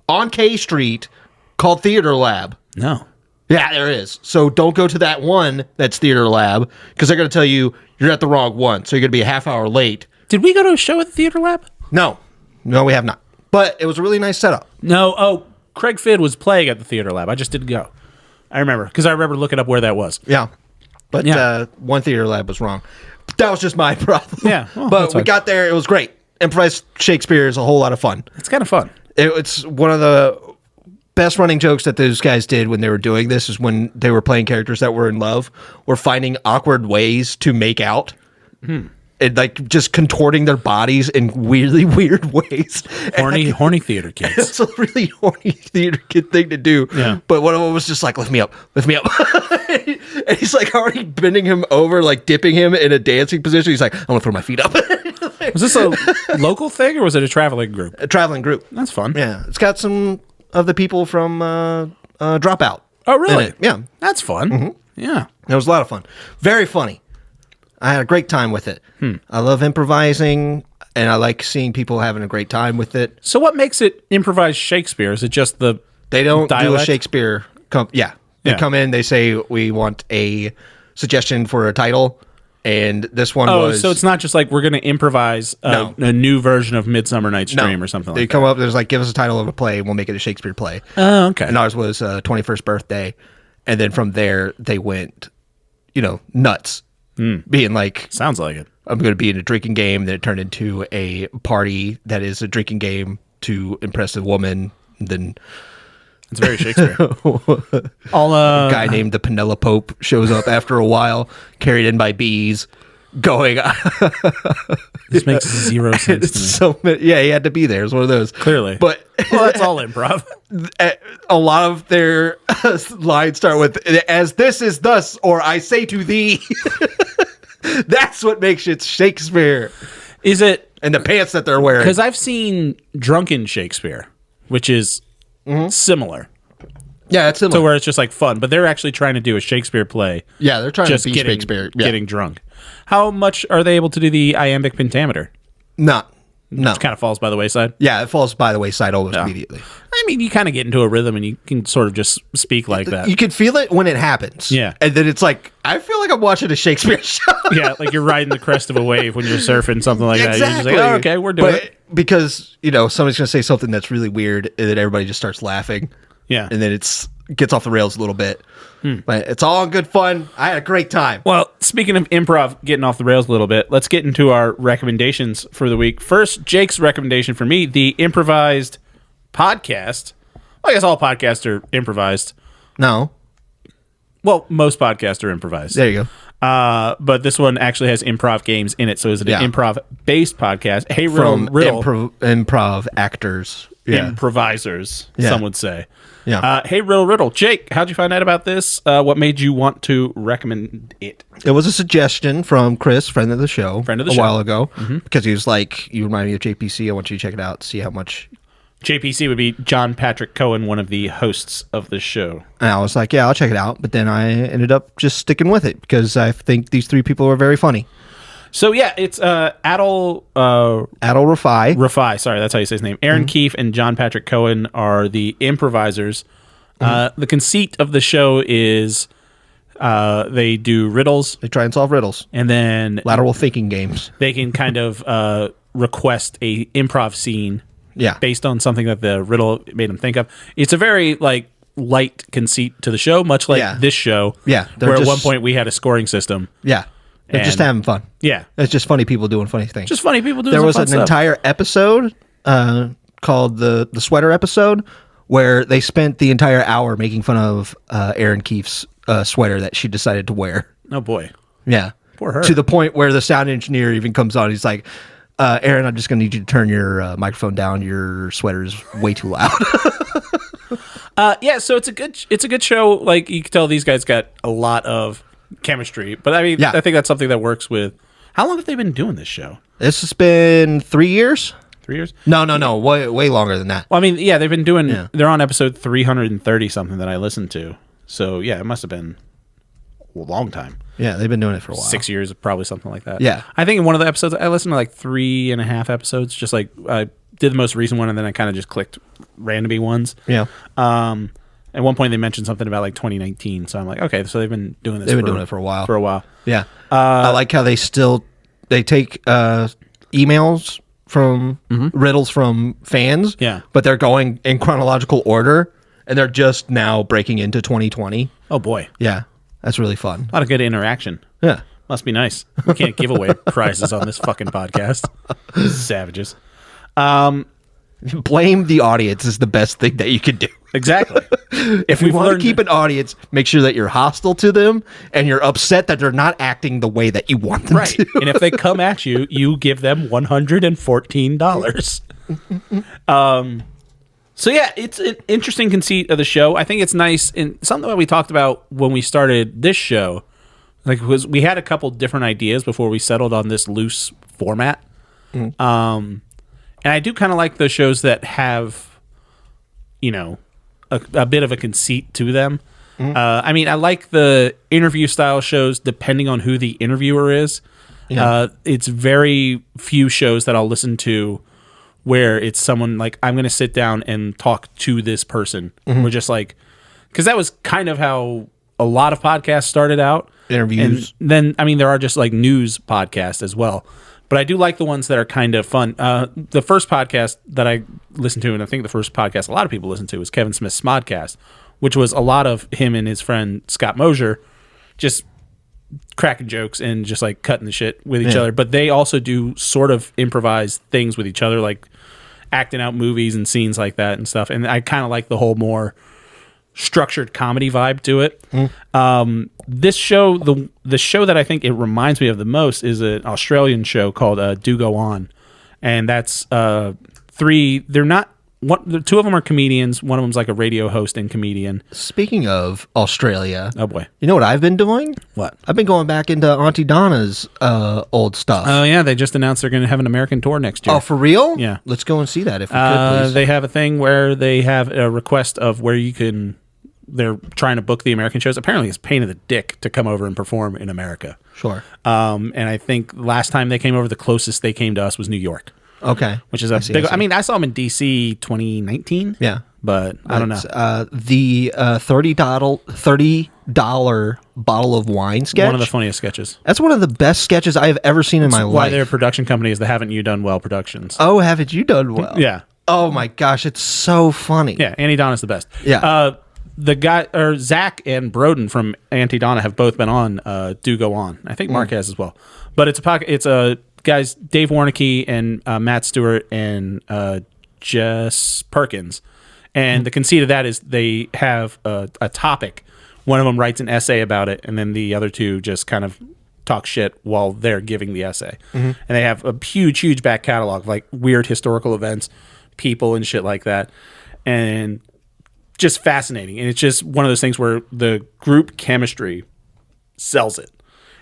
Speaker 2: on K Street called Theater Lab?
Speaker 1: No.
Speaker 2: Yeah, there is. So don't go to that one that's Theater Lab, because they're going to tell you you're at the wrong one. So you're going to be a half hour late.
Speaker 1: Did we go to a show at the Theater Lab?
Speaker 2: No, we have not. But it was a really nice setup.
Speaker 1: No. Oh, Craig Fidd was playing at the Theater Lab. I just didn't go. I remember, because I remember looking up where that was.
Speaker 2: Yeah. But one Theater Lab was wrong. That was just my problem.
Speaker 1: Yeah. Well,
Speaker 2: but we got there. It was great. Improvised Shakespeare is a whole lot of fun.
Speaker 1: It's kind of fun.
Speaker 2: It's one of the best running jokes that those guys did when they were doing this is when they were playing characters that were in love, were finding awkward ways to make out. And like just contorting their bodies in really weird ways.
Speaker 1: Horny theater kids.
Speaker 2: It's a really horny theater kid thing to do.
Speaker 1: Yeah.
Speaker 2: But one of them was just like, lift me up. And he's like already bending him over, like dipping him in a dancing position. He's like, I'm going to throw my feet up.
Speaker 1: Was this a local thing or was it a traveling group?
Speaker 2: A traveling group.
Speaker 1: That's fun.
Speaker 2: Yeah. It's got some of the people from Dropout.
Speaker 1: Oh, really?
Speaker 2: Yeah.
Speaker 1: That's fun.
Speaker 2: Mm-hmm.
Speaker 1: Yeah.
Speaker 2: It was a lot of fun. Very funny. I had a great time with it. I love improvising. and I like seeing people having a great time with it.
Speaker 1: So what makes it improvised Shakespeare? Is it just the
Speaker 2: They don't
Speaker 1: dialect?
Speaker 2: do a Shakespeare. They come in. They say we want a suggestion for a title, and this one was.
Speaker 1: So it's not just like we're going to improvise
Speaker 2: No.
Speaker 1: a new version of Midsummer Night's Dream or something
Speaker 2: They
Speaker 1: like
Speaker 2: come
Speaker 1: that.
Speaker 2: up. There's like, give us a title of a play, and we'll make it a Shakespeare play.
Speaker 1: Oh, okay.
Speaker 2: And ours was 21st Birthday, and then from there they went, nuts, being like,
Speaker 1: Sounds like it.
Speaker 2: I'm going to be in a drinking game. Then it turned into a party that is a drinking game to impress a woman. And then
Speaker 1: It's very Shakespeare.
Speaker 2: a guy named the Penelope shows up after a while, carried in by bees, going.
Speaker 1: This makes zero sense to me.
Speaker 2: So he had to be there. It's one of those.
Speaker 1: Clearly.
Speaker 2: But
Speaker 1: Well, that's all improv.
Speaker 2: a lot of their lines start with, as this is thus, or I say to thee. That's what makes it Shakespeare.
Speaker 1: Is it...
Speaker 2: And the pants that they're wearing.
Speaker 1: Because I've seen Drunken Shakespeare, which is similar.
Speaker 2: Yeah, it's
Speaker 1: So
Speaker 2: similar.
Speaker 1: where it's just like fun, but they're actually trying to do a Shakespeare play.
Speaker 2: Yeah, they're trying
Speaker 1: Just
Speaker 2: to be
Speaker 1: getting,
Speaker 2: Shakespeare. Yeah.
Speaker 1: getting drunk. How much are they able to do the iambic pentameter?
Speaker 2: No.
Speaker 1: Which kind of falls by the wayside.
Speaker 2: Yeah, it falls by the wayside almost immediately.
Speaker 1: I mean, you kind of get into a rhythm and you can sort of just speak like that.
Speaker 2: You can feel it when it happens.
Speaker 1: Yeah.
Speaker 2: And then it's like, I feel like I'm watching a Shakespeare show.
Speaker 1: Yeah, like you're riding the crest of a wave when you're surfing, something like that. You're just like, oh, okay, we're doing it.
Speaker 2: Because, somebody's going to say something that's really weird, and then everybody just starts laughing.
Speaker 1: Yeah.
Speaker 2: And then gets off the rails a little bit. But it's all in good fun. I had a great time.
Speaker 1: Well, speaking of improv getting off the rails a little bit, let's get into our recommendations for the week. First, Jake's recommendation for me, the improvised podcast. Well, I guess all podcasts are improvised.
Speaker 2: No.
Speaker 1: Well, most podcasts are improvised.
Speaker 2: There you go.
Speaker 1: But this one actually has improv games in it, so is it an improv-based podcast? Hey,
Speaker 2: From
Speaker 1: Riddle,
Speaker 2: improv actors. Yeah.
Speaker 1: improvisers,
Speaker 2: Yeah.
Speaker 1: some would say.
Speaker 2: Yeah.
Speaker 1: Hey, Riddle. Jake, how'd you find out about this? What made you want to recommend it?
Speaker 2: It was a suggestion from Chris, friend of the show, a while ago, because he was like, you remind me of JPC. I want you to check it out, see how much.
Speaker 1: JPC would be John Patrick Cohen, one of the hosts of the show.
Speaker 2: And I was like, yeah, I'll check it out. But then I ended up just sticking with it because I think these three people are very funny.
Speaker 1: So, yeah, it's Adol
Speaker 2: Rafai.
Speaker 1: Sorry, that's how you say his name. Aaron Keefe and John Patrick Cohen are the improvisers. The conceit of the show is they do riddles.
Speaker 2: They try and solve riddles.
Speaker 1: And then
Speaker 2: Lateral thinking games.
Speaker 1: they can kind of request a improv scene based on something that the riddle made them think of. It's a very light conceit to the show, much like this show.
Speaker 2: Yeah,
Speaker 1: where at one point we had a scoring system.
Speaker 2: Yeah. They're just having fun.
Speaker 1: Yeah.
Speaker 2: It's just funny people doing funny things.
Speaker 1: Just funny people doing
Speaker 2: There
Speaker 1: some
Speaker 2: was
Speaker 1: fun
Speaker 2: an
Speaker 1: stuff.
Speaker 2: entire episode called the sweater episode where they spent the entire hour making fun of Aaron Keefe's sweater that she decided to wear.
Speaker 1: Oh, boy.
Speaker 2: Yeah.
Speaker 1: Poor her.
Speaker 2: To the point where the sound engineer even comes on. He's like, Aaron, I'm just going to need you to turn your microphone down. Your sweater is way too loud.
Speaker 1: Yeah, so it's a good show. Like, you can tell these guys got a lot of chemistry. But I mean, I think that's something that works with. How long have they been doing this show?
Speaker 2: This has been 3 years.
Speaker 1: 3 years?
Speaker 2: No. Way longer than that.
Speaker 1: Well, I mean, yeah, they've been doing. Yeah. They're on episode 330 something that I listened to. So yeah, it must have been a long time.
Speaker 2: Yeah, they've been doing it for a while.
Speaker 1: 6 years, probably something like that.
Speaker 2: Yeah,
Speaker 1: I think in one of the episodes, I listened to like 3.5 episodes. Just like I did the most recent one, and then I kind of just clicked randomy ones.
Speaker 2: Yeah.
Speaker 1: At one point, they mentioned something about like 2019. So I'm like, okay, so they've been doing this.
Speaker 2: They've been doing it for a while. Yeah. I like how they take emails from riddles from fans.
Speaker 1: Yeah.
Speaker 2: But they're going in chronological order, and they're just now breaking into 2020.
Speaker 1: Oh boy.
Speaker 2: Yeah. That's really fun.
Speaker 1: A lot of good interaction.
Speaker 2: Yeah.
Speaker 1: Must be nice. We can't give away prizes on this fucking podcast. Savages.
Speaker 2: Blame the audience is the best thing that you can do.
Speaker 1: Exactly.
Speaker 2: If you want to keep an audience, make sure that you're hostile to them and you're upset that they're not acting the way that you want them to.
Speaker 1: And if they come at you, you give them $114. So yeah, it's an interesting conceit of the show. I think it's nice, and something that we talked about when we started this show, like, was we had a couple different ideas before we settled on this loose format. And I do kind of like the shows that have, a bit of a conceit to them. I mean, I like the interview style shows depending on who the interviewer is.
Speaker 2: Yeah.
Speaker 1: It's very few shows that I'll listen to where it's someone like, I'm going to sit down and talk to this person. We're just like, because that was kind of how a lot of podcasts started out.
Speaker 2: Interviews.
Speaker 1: And then, I mean, there are just like news podcasts as well. But I do like the ones that are kind of fun. The first podcast that I listened to, and I think the first podcast a lot of people listen to, was Kevin Smith's Smodcast, which was a lot of him and his friend Scott Mosier just cracking jokes and just like cutting the shit with each other. But they also do sort of improvised things with each other, like acting out movies and scenes like that and stuff. And I kind of like the whole more structured comedy vibe to it. This show, the show that I think it reminds me of the most is an Australian show called Do Go On. And that's three, they're not, the two of them are comedians. One of them's like a radio host and comedian.
Speaker 2: Speaking of Australia,
Speaker 1: Oh boy.
Speaker 2: you know what I've been doing?
Speaker 1: What?
Speaker 2: I've been going back into Auntie Donna's old stuff.
Speaker 1: Oh yeah, they just announced they're going to have an American tour next year.
Speaker 2: Oh, for real?
Speaker 1: Yeah.
Speaker 2: Let's go and see that if we could, please.
Speaker 1: They have a thing where they have a request of where you can, they're trying to book the American shows. Apparently it's a pain in the dick to come over and perform in America.
Speaker 2: Sure.
Speaker 1: And I think last time they came over, the closest they came to us was New York.
Speaker 2: Okay.
Speaker 1: Which is a big, I mean, I saw them in DC 2019.
Speaker 2: Yeah.
Speaker 1: But I don't know.
Speaker 2: The $30 bottle of wine sketch.
Speaker 1: One of the funniest sketches.
Speaker 2: That's one of the best sketches I have ever seen in my
Speaker 1: Why
Speaker 2: life.
Speaker 1: their production company is the Haven't You Done Well Productions.
Speaker 2: Oh, haven't you done well?
Speaker 1: Yeah.
Speaker 2: Oh my gosh, it's so funny.
Speaker 1: Yeah, Auntie Donna's the best.
Speaker 2: Yeah.
Speaker 1: The guy, or Zach and Broden from Auntie Donna have both been on Do Go On. I think Mark has as well. But it's a guys, Dave Warnicki and Matt Stewart and Jess Perkins. And the conceit of that is they have a topic. One of them writes an essay about it, and then the other two just kind of talk shit while they're giving the essay. And they have a huge back catalog of like weird historical events, people and shit like that. And just fascinating. And it's just one of those things where the group chemistry sells it.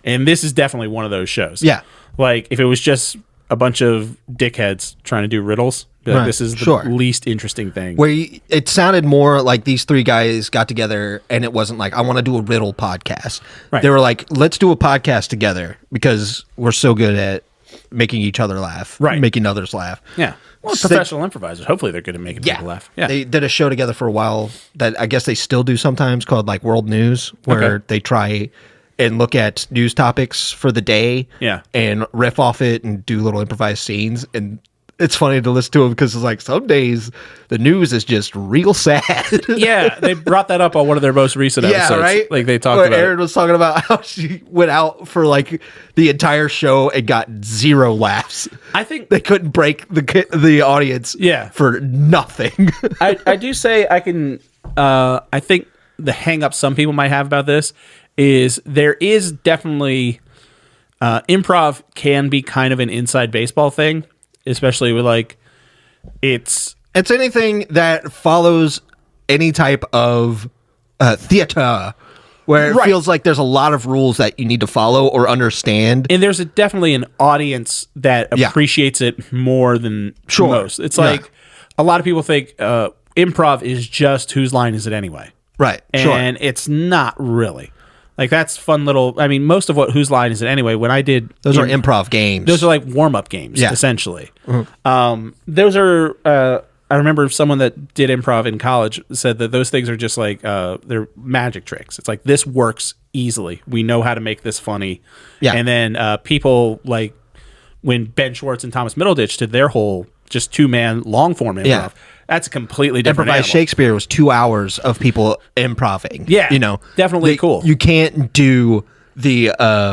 Speaker 1: And this is definitely one of those shows.
Speaker 2: Yeah.
Speaker 1: Like if it was just a bunch of dickheads trying to do riddles, be like,
Speaker 2: Right.
Speaker 1: this is the
Speaker 2: Sure.
Speaker 1: least interesting thing.
Speaker 2: Where it sounded more like these three guys got together and it wasn't like, I want to do a riddle podcast.
Speaker 1: Right.
Speaker 2: They were like, let's do a podcast together because we're so good at making each other laugh.
Speaker 1: Right.
Speaker 2: Making others laugh.
Speaker 1: Yeah. Well,
Speaker 2: So
Speaker 1: professional improvisers. Hopefully they're good at making
Speaker 2: Yeah.
Speaker 1: people laugh. Yeah.
Speaker 2: They did a show together for a while that I guess they still do sometimes called like World News, where
Speaker 1: Okay.
Speaker 2: they try and look at news topics for the day
Speaker 1: Yeah.
Speaker 2: and riff off it and do little improvised scenes. And it's funny to listen to them because it's like some days the news is just real sad.
Speaker 1: Yeah, they brought that up on one of their most recent episodes.
Speaker 2: Yeah, right?
Speaker 1: Like they talked
Speaker 2: Where
Speaker 1: about
Speaker 2: Erin was talking about how she went out for like the entire show and got 0 laughs.
Speaker 1: I think
Speaker 2: They couldn't break the audience
Speaker 1: Yeah.
Speaker 2: for nothing.
Speaker 1: I do say I can. I think the hang up some people might have about this is there is definitely improv can be kind of an inside baseball thing, especially with like it's
Speaker 2: anything that follows any type of theater where it
Speaker 1: Right.
Speaker 2: feels like there's a lot of rules that you need to follow or understand.
Speaker 1: and there's definitely an audience that
Speaker 2: Yeah.
Speaker 1: appreciates it more than
Speaker 2: Sure.
Speaker 1: most. It's
Speaker 2: Yeah.
Speaker 1: like a lot of people think improv is just whose line is it anyway,
Speaker 2: Right. Sure.
Speaker 1: and it's not really. Like that's fun little. I mean, most of what whose line is it anyway? When I did
Speaker 2: Those are improv games.
Speaker 1: Those are like warm up games,
Speaker 2: Yeah.
Speaker 1: essentially. Those are. I remember someone that did improv in college said that those things are just like they're magic tricks. It's like this works easily. We know how to make this funny.
Speaker 2: Yeah.
Speaker 1: And then people like when Ben Schwartz and Thomas Middleditch did their whole just 2-man long form improv.
Speaker 2: Yeah.
Speaker 1: That's a completely different
Speaker 2: Improvised
Speaker 1: animal.
Speaker 2: Shakespeare was 2 hours of people improving.
Speaker 1: Yeah,
Speaker 2: You know,
Speaker 1: definitely cool.
Speaker 2: You can't do the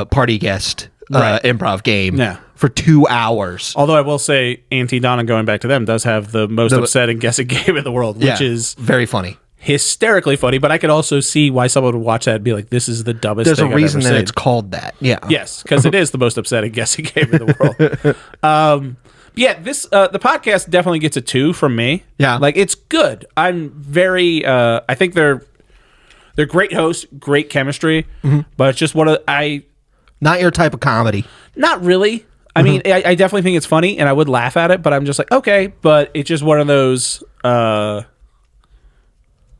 Speaker 2: party guest
Speaker 1: Right.
Speaker 2: improv game
Speaker 1: Yeah.
Speaker 2: for 2 hours.
Speaker 1: Although I will say, Auntie Donna, going back to them, does have the most upsetting guessing game in the world, which is
Speaker 2: very funny.
Speaker 1: hysterically funny. But I could also see why someone would watch that and be like, "This is the dumbest."
Speaker 2: There's a
Speaker 1: thing
Speaker 2: reason
Speaker 1: I've
Speaker 2: that
Speaker 1: ever
Speaker 2: it's
Speaker 1: seen.
Speaker 2: called that. Yeah.
Speaker 1: Yes, because it is the most upsetting guessing game in the world. Yeah, this the podcast definitely gets a 2 from me.
Speaker 2: Yeah.
Speaker 1: like it's good. I'm very. I think they're great hosts, great chemistry, but it's just one of
Speaker 2: Not your type of comedy.
Speaker 1: not really. I mean, I definitely think it's funny, and I would laugh at it, but I'm just like, okay, but it's just one of those.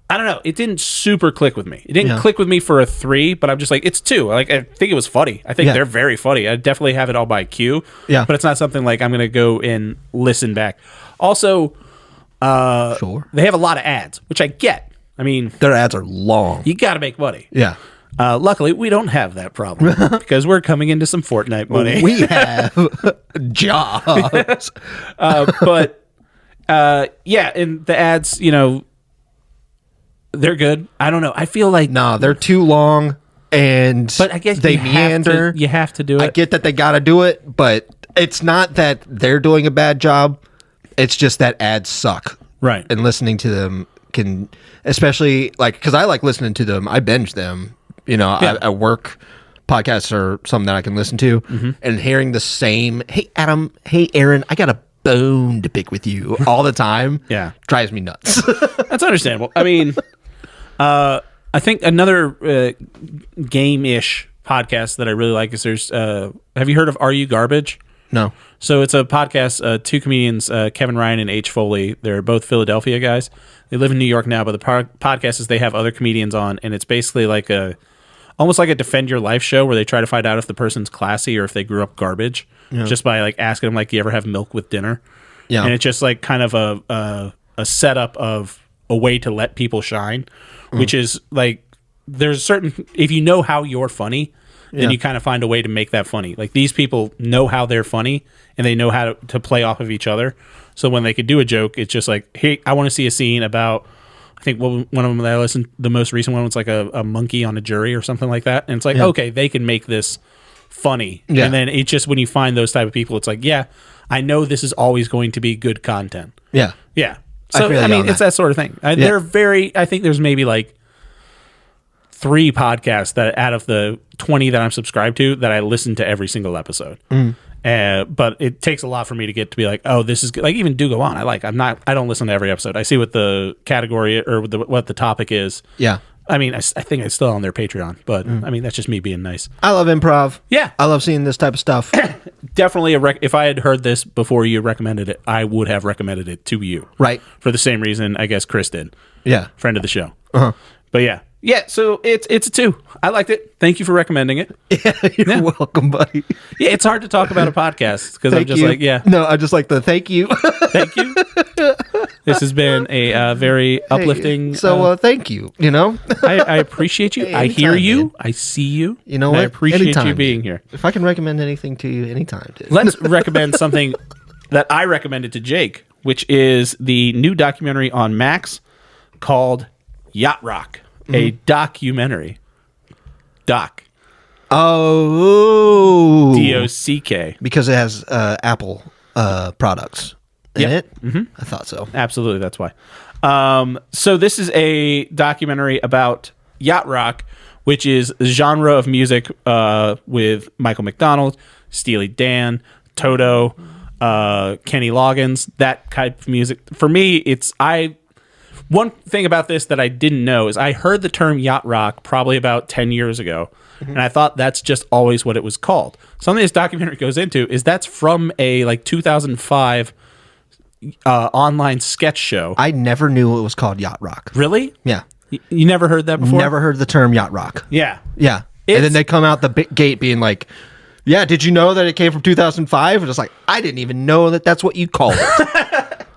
Speaker 1: I don't know. It didn't super click with me. It didn't click with me for a 3, but I'm just like, it's 2. Like, I think it was funny. I think they're very funny. I definitely have it all by queue.
Speaker 2: Yeah.
Speaker 1: But it's not something like I'm going to go and listen back. Also, they have a lot of ads, which I get. I mean,
Speaker 2: their ads are long.
Speaker 1: You got to make money.
Speaker 2: Yeah.
Speaker 1: Luckily, we don't have that problem because we're coming into some Fortnite money.
Speaker 2: We have jobs.
Speaker 1: Yeah, and the ads, you know, they're good. I don't know. I feel like
Speaker 2: they're too long, but
Speaker 1: I guess
Speaker 2: they meander.
Speaker 1: You have to do it.
Speaker 2: I get that they got to do it, but it's not that they're doing a bad job. It's just that ads suck.
Speaker 1: Right.
Speaker 2: And listening to them can, especially like, because I like listening to them. I binge them. You know, at work, podcasts are something that I can listen to, and hearing the same. Hey Adam. Hey Aaron. I got a bone to pick with you all the time. Drives me nuts.
Speaker 1: That's understandable. I mean. I think another game-ish podcast that I really like is there's. Have you heard of Are You Garbage?
Speaker 2: No.
Speaker 1: So it's a podcast. 2 comedians, Kevin Ryan and H. Foley. They're both Philadelphia guys. They live in New York now, but the podcast is they have other comedians on, and it's basically like almost like a Defend Your Life show where they try to find out if the person's classy or if they grew up garbage, just by like asking them like, "Do you ever have milk with dinner?" Yeah. And it's just like kind of a setup of a way to let people shine. Which is like, there's certain, if you know how you're funny, then you kind of find a way to make that funny. Like these people know how they're funny and they know how to play off of each other. So when they could do a joke, it's just like, hey, I want to see a scene about, I think one of them that I listened, the most recent one was like a monkey on a jury or something like that. And it's like, okay, they can make this funny. Yeah. And then it's just when you find those type of people, it's like, yeah, I know this is always going to be good content.
Speaker 2: Yeah.
Speaker 1: Yeah. So, I mean, it's that sort of thing. They're I think there's maybe like 3 podcasts that out of the 20 that I'm subscribed to that I listen to every single episode. But it takes a lot for me to get to be like, oh, this is good. Like even Do Go On. I don't listen to every episode. I see what the category or what the topic is. Yeah. I mean, I think it's still on their Patreon, but I mean, that's just me being nice.
Speaker 2: I love improv.
Speaker 1: Yeah.
Speaker 2: I love seeing this type of stuff.
Speaker 1: Definitely if I had heard this before you recommended it, I would have recommended it to you.
Speaker 2: Right.
Speaker 1: For the same reason, I guess Chris did.
Speaker 2: Yeah.
Speaker 1: Friend of the show. But yeah. Yeah, so it's a 2. I liked it. Thank you for recommending it.
Speaker 2: Yeah, you're welcome, buddy.
Speaker 1: Yeah, it's hard to talk about a podcast because I'm just like,
Speaker 2: No, I just like the thank you.
Speaker 1: Thank you. This has been a very uplifting.
Speaker 2: Thank you. You know,
Speaker 1: I appreciate you. I hear you. Man. I see you.
Speaker 2: You know what?
Speaker 1: I appreciate you being here.
Speaker 2: If I can recommend anything to you anytime, dude.
Speaker 1: Let's recommend something that I recommended to Jake, which is the new documentary on Max called Yacht Rock. A documentary. Doc.
Speaker 2: Oh.
Speaker 1: DOCK.
Speaker 2: Because it has Apple products in it? I thought so.
Speaker 1: Absolutely, that's why. So this is a documentary about Yacht Rock, which is a genre of music with Michael McDonald, Steely Dan, Toto, Kenny Loggins, that type of music. For me, one thing about this that I didn't know is I heard the term yacht rock probably about 10 years ago, and I thought that's just always what it was called. Something this documentary goes into is that's from a like 2005 online sketch show.
Speaker 2: I never knew it was called yacht rock.
Speaker 1: Really?
Speaker 2: Yeah.
Speaker 1: You never heard that before?
Speaker 2: Never heard the term yacht rock.
Speaker 1: Yeah.
Speaker 2: Yeah. And then they come out the gate being like, yeah, did you know that it came from 2005? And it's like, I didn't even know that that's what you called it.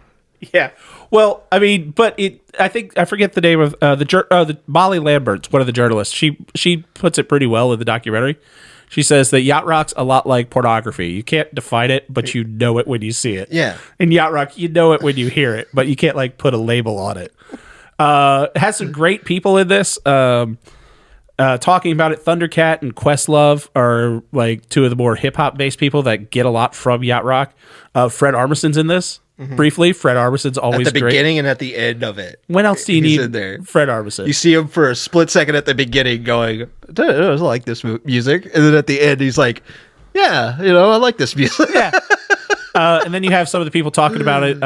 Speaker 1: Yeah. Well, I mean, but I think I forget the name of the Molly Lambert's one of the journalists. She puts it pretty well in the documentary. She says that yacht rock's a lot like pornography. You can't define it, but you know it when you see it.
Speaker 2: Yeah.
Speaker 1: In yacht rock, you know it when you hear it, but you can't like put a label on it. It has some great people in this. Talking about it, Thundercat and Questlove are like 2 of the more hip hop based people that get a lot from yacht rock. Fred Armisen's in this. Briefly, Fred Armisen's always great.
Speaker 2: At the beginning and at the end of it.
Speaker 1: When else do you need Fred Armisen?
Speaker 2: You see him for a split second at the beginning going, I like this music. And then at the end, he's like, yeah, I like this music.
Speaker 1: Yeah. And then you have some of the people talking about it.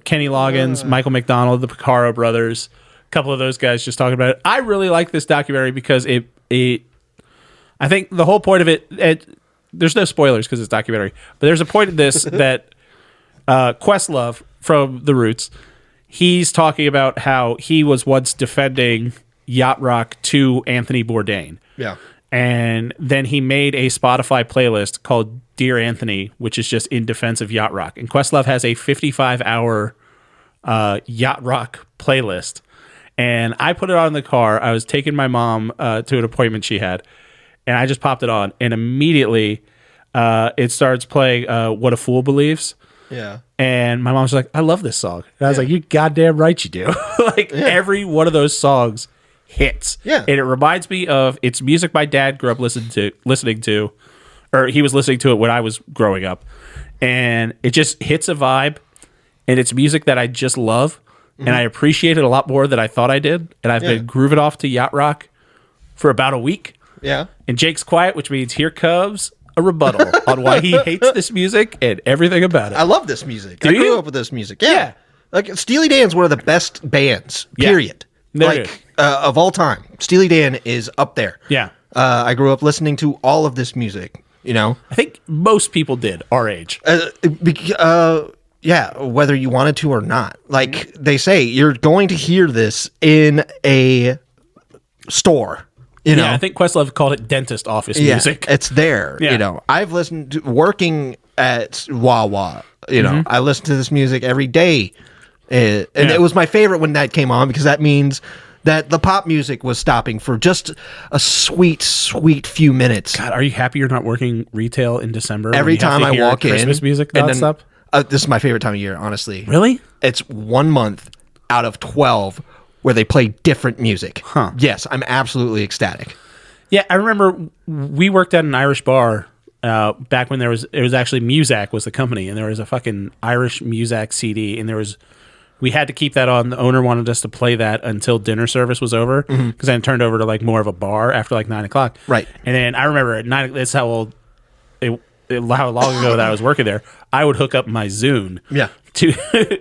Speaker 1: Kenny Loggins, Michael McDonald, the Picaro brothers. A couple of those guys just talking about it. I really like this documentary because I think the whole point of it, there's no spoilers because it's a documentary, but there's a point of this that Questlove from The Roots, he's talking about how he was once defending Yacht Rock to Anthony Bourdain.
Speaker 2: Yeah.
Speaker 1: And then he made a Spotify playlist called Dear Anthony, which is just in defense of Yacht Rock. And Questlove has a 55-hour Yacht Rock playlist. And I put it on in the car. I was taking my mom to an appointment she had. And I just popped it on. And immediately it starts playing What a Fool Believes.
Speaker 2: Yeah.
Speaker 1: And my mom's like, I love this song. And I was like, you goddamn right you do. Every one of those songs hits.
Speaker 2: Yeah.
Speaker 1: And it reminds me of, it's music my dad grew up listening to, or he was listening to it when I was growing up. And it just hits a vibe. And it's music that I just love. And I appreciate it a lot more than I thought I did. And I've been grooving off to Yacht Rock for about a week.
Speaker 2: Yeah.
Speaker 1: And Jake's quiet, which means here comes a rebuttal on why he hates this music and everything about it.
Speaker 2: I love this music.
Speaker 1: Do
Speaker 2: I grew
Speaker 1: you?
Speaker 2: up with this music. Yeah. Like Steely Dan's one of the best bands, period.
Speaker 1: There it
Speaker 2: Like of all time. Steely Dan is up there.
Speaker 1: Yeah.
Speaker 2: I grew up listening to all of this music, you know?
Speaker 1: I think most people did our age.
Speaker 2: Yeah, whether you wanted to or not. Like they say, you're going to hear this in a store. You know,
Speaker 1: I think Questlove called it dentist office music.
Speaker 2: It's there.
Speaker 1: Yeah.
Speaker 2: You know, I've listened to working at Wawa. You know, I listen to this music every day, and it was my favorite when that came on because that means that the pop music was stopping for just a sweet, sweet few minutes.
Speaker 1: God, are you happy you're not working retail in December?
Speaker 2: Every time I walk in,
Speaker 1: Christmas music
Speaker 2: and
Speaker 1: nonstop.
Speaker 2: This is my favorite time of year, honestly.
Speaker 1: Really?
Speaker 2: It's 1 month out of 12 where they play different music.
Speaker 1: Huh.
Speaker 2: Yes, I'm absolutely ecstatic.
Speaker 1: Yeah, I remember we worked at an Irish bar back when it was actually Muzak was the company, and there was a fucking Irish Muzak CD, and we had to keep that on. The owner wanted us to play that until dinner service was over, because then it turned over to like more of a bar after like 9 o'clock.
Speaker 2: Right.
Speaker 1: And then I remember at 9, that's how long ago that I was working there, I would hook up my Zune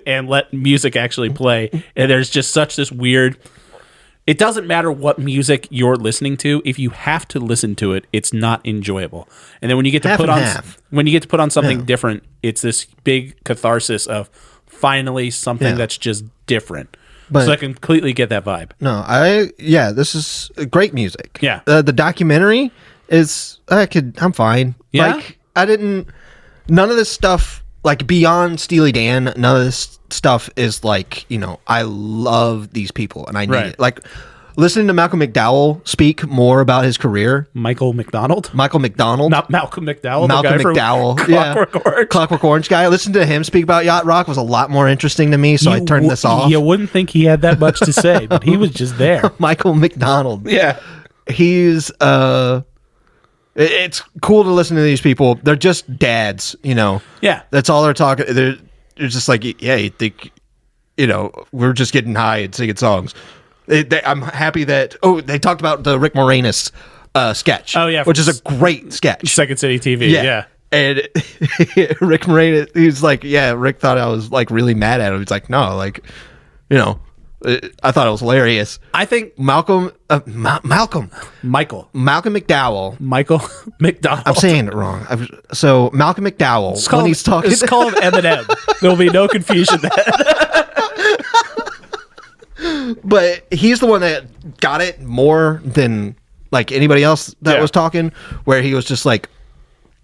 Speaker 1: and let music actually play. And there's just such this weird, it doesn't matter what music you're listening to, if you have to listen to it, it's not enjoyable. And then when you get to put on something different, it's this big catharsis of finally something that's just different. So I completely get that vibe.
Speaker 2: No, this is great music.
Speaker 1: Yeah.
Speaker 2: The documentary is, I'm fine.
Speaker 1: Yeah?
Speaker 2: Like, none of this stuff, like beyond Steely Dan, none of this stuff is like, you know, I love these people and I need it. Like, listening to Malcolm McDowell speak more about his career.
Speaker 1: Michael McDonald? Not Malcolm McDowell.
Speaker 2: Malcolm McDowell.
Speaker 1: Clockwork Orange.
Speaker 2: Clockwork Orange guy. Listening to him speak about Yacht Rock was a lot more interesting to me, so I turned this off.
Speaker 1: You wouldn't think he had that much to say, but he was just there.
Speaker 2: Michael McDonald.
Speaker 1: Yeah.
Speaker 2: He's it's cool to listen to these people. They're just dads, you know.
Speaker 1: Yeah.
Speaker 2: That's all they're talking. They're just like, yeah, you think, you know, we're just getting high and singing songs. I'm happy that, they talked about the Rick Moranis sketch.
Speaker 1: Oh, yeah.
Speaker 2: Which is a great sketch.
Speaker 1: Second City TV. Yeah.
Speaker 2: And Rick Moranis, he's like, Rick thought I was like really mad at him. He's like, no, like, you know, I thought it was hilarious.
Speaker 1: I think
Speaker 2: Michael
Speaker 1: McDowell. Michael McDonald.
Speaker 2: I'm saying it wrong. So Malcolm McDowell, when he's talking,
Speaker 1: just call him Eminem. There'll be no confusion there.
Speaker 2: But he's the one that got it more than like anybody else that was talking. Where he was just like,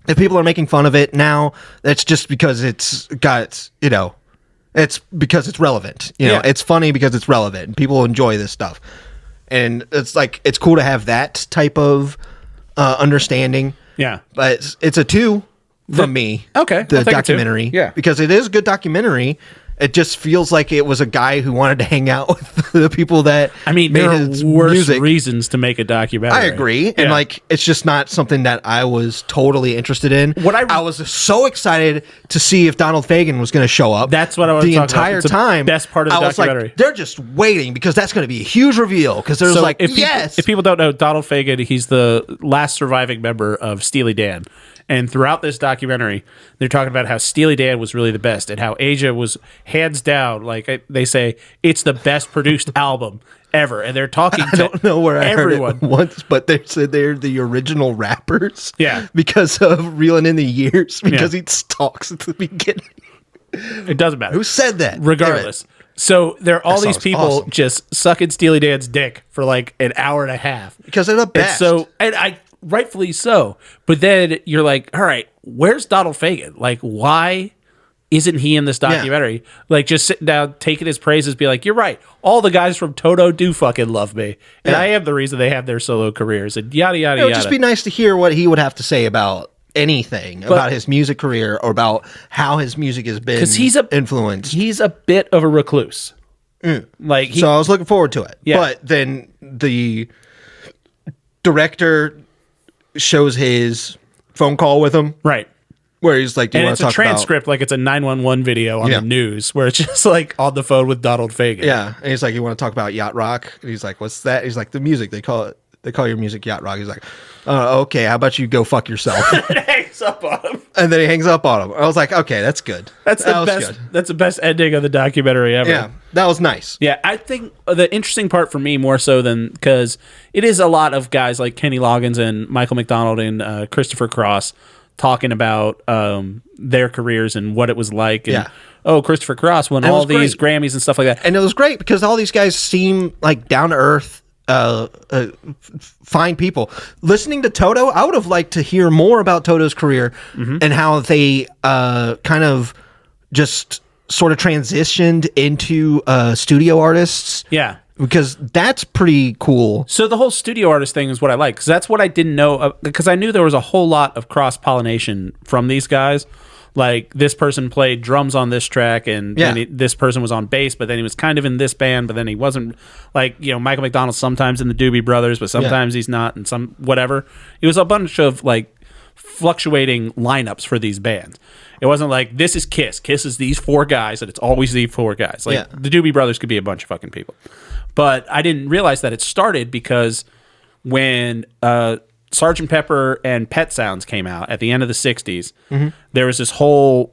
Speaker 2: if people are making fun of it now, that's just because it's got, you know. It's because it's relevant. You know, it's funny because it's relevant and people enjoy this stuff. And it's like, it's cool to have that type of understanding.
Speaker 1: Yeah.
Speaker 2: But it's a 2 from me.
Speaker 1: Okay.
Speaker 2: The documentary.
Speaker 1: Yeah.
Speaker 2: Because it is a good documentary. It just feels like it was a guy who wanted to hang out with the people that
Speaker 1: made there are worse reasons to make a documentary.
Speaker 2: I agree. Yeah. And like, it's just not something that I was totally interested in. I was so excited to see if Donald Fagen was going to show up.
Speaker 1: That's what I was
Speaker 2: the entire time.
Speaker 1: Best part of the documentary.
Speaker 2: Like, they're just waiting because that's going to be a huge reveal. Because there's
Speaker 1: if people don't know, Donald Fagen, he's the last surviving member of Steely Dan. And throughout this documentary, they're talking about how Steely Dan was really the best and how Asia was hands down, like they say, it's the best produced album ever. And they're talking to
Speaker 2: I don't know where
Speaker 1: everyone.
Speaker 2: I heard it once, but they said they're the original rappers.
Speaker 1: Yeah.
Speaker 2: Because of Reeling in the Years, because he talks at the beginning.
Speaker 1: It doesn't matter.
Speaker 2: Who said that?
Speaker 1: Regardless. So there are all these
Speaker 2: song's
Speaker 1: people
Speaker 2: awesome.
Speaker 1: just sucking Steely Dan's dick for like an hour and a half.
Speaker 2: Because they're the best.
Speaker 1: And I rightfully so. But then you're like, all right, where's Donald Fagen? Like, why isn't he in this documentary? Like, just sitting down, taking his praises, be like, you're right. All the guys from Toto do fucking love me. And I am the reason they have their solo careers and yada, yada,
Speaker 2: It would
Speaker 1: yada.
Speaker 2: just be nice to hear what he would have to say about anything, about his music career or about how his music has been influenced.
Speaker 1: He's a bit of a recluse. Like
Speaker 2: So I was looking forward to it.
Speaker 1: Yeah.
Speaker 2: But then the director shows his phone call with him.
Speaker 1: Right.
Speaker 2: Where he's like, do you
Speaker 1: And
Speaker 2: want
Speaker 1: it's
Speaker 2: to
Speaker 1: a
Speaker 2: talk
Speaker 1: transcript, like it's a 911 video on the news, where it's just like on the phone with Donald Fagen.
Speaker 2: Yeah. And he's like, you want to talk about Yacht Rock? And he's like, what's that? He's like, the music. They call your music Yacht Rock. He's like, okay, how about you go fuck yourself?
Speaker 1: Hangs up on him.
Speaker 2: And then he hangs up on him. I was like, okay, that's good.
Speaker 1: That's the
Speaker 2: was
Speaker 1: best.
Speaker 2: good.
Speaker 1: That's the best ending of the documentary ever.
Speaker 2: Yeah, that was nice.
Speaker 1: Yeah, I think the interesting part for me more so than because it is a lot of guys like Kenny Loggins and Michael McDonald and Christopher Cross talking about their careers and what it was like. And, Christopher Cross won all these Grammys and stuff like that.
Speaker 2: And it was great because all these guys seem like down to earth, fine people. Listening to Toto, I would have liked to hear more about Toto's career and how they kind of just sort of transitioned into studio artists.
Speaker 1: Yeah.
Speaker 2: Because that's pretty cool.
Speaker 1: So the whole studio artist thing is what I like, because that's what I didn't know, because I knew there was a whole lot of cross-pollination from these guys. Like, this person played drums on this track, and then this person was on bass, but then he was kind of in this band, but then he wasn't. Like, Michael McDonald's sometimes in the Doobie Brothers, but sometimes he's not, and some whatever. It was a bunch of, like, fluctuating lineups for these bands. It wasn't like, this is Kiss. Kiss is these four guys, and it's always these four guys. Like, the Doobie Brothers could be a bunch of fucking people. But I didn't realize that it started because when Sgt. Pepper and Pet Sounds came out at the end of the 60s, there was this whole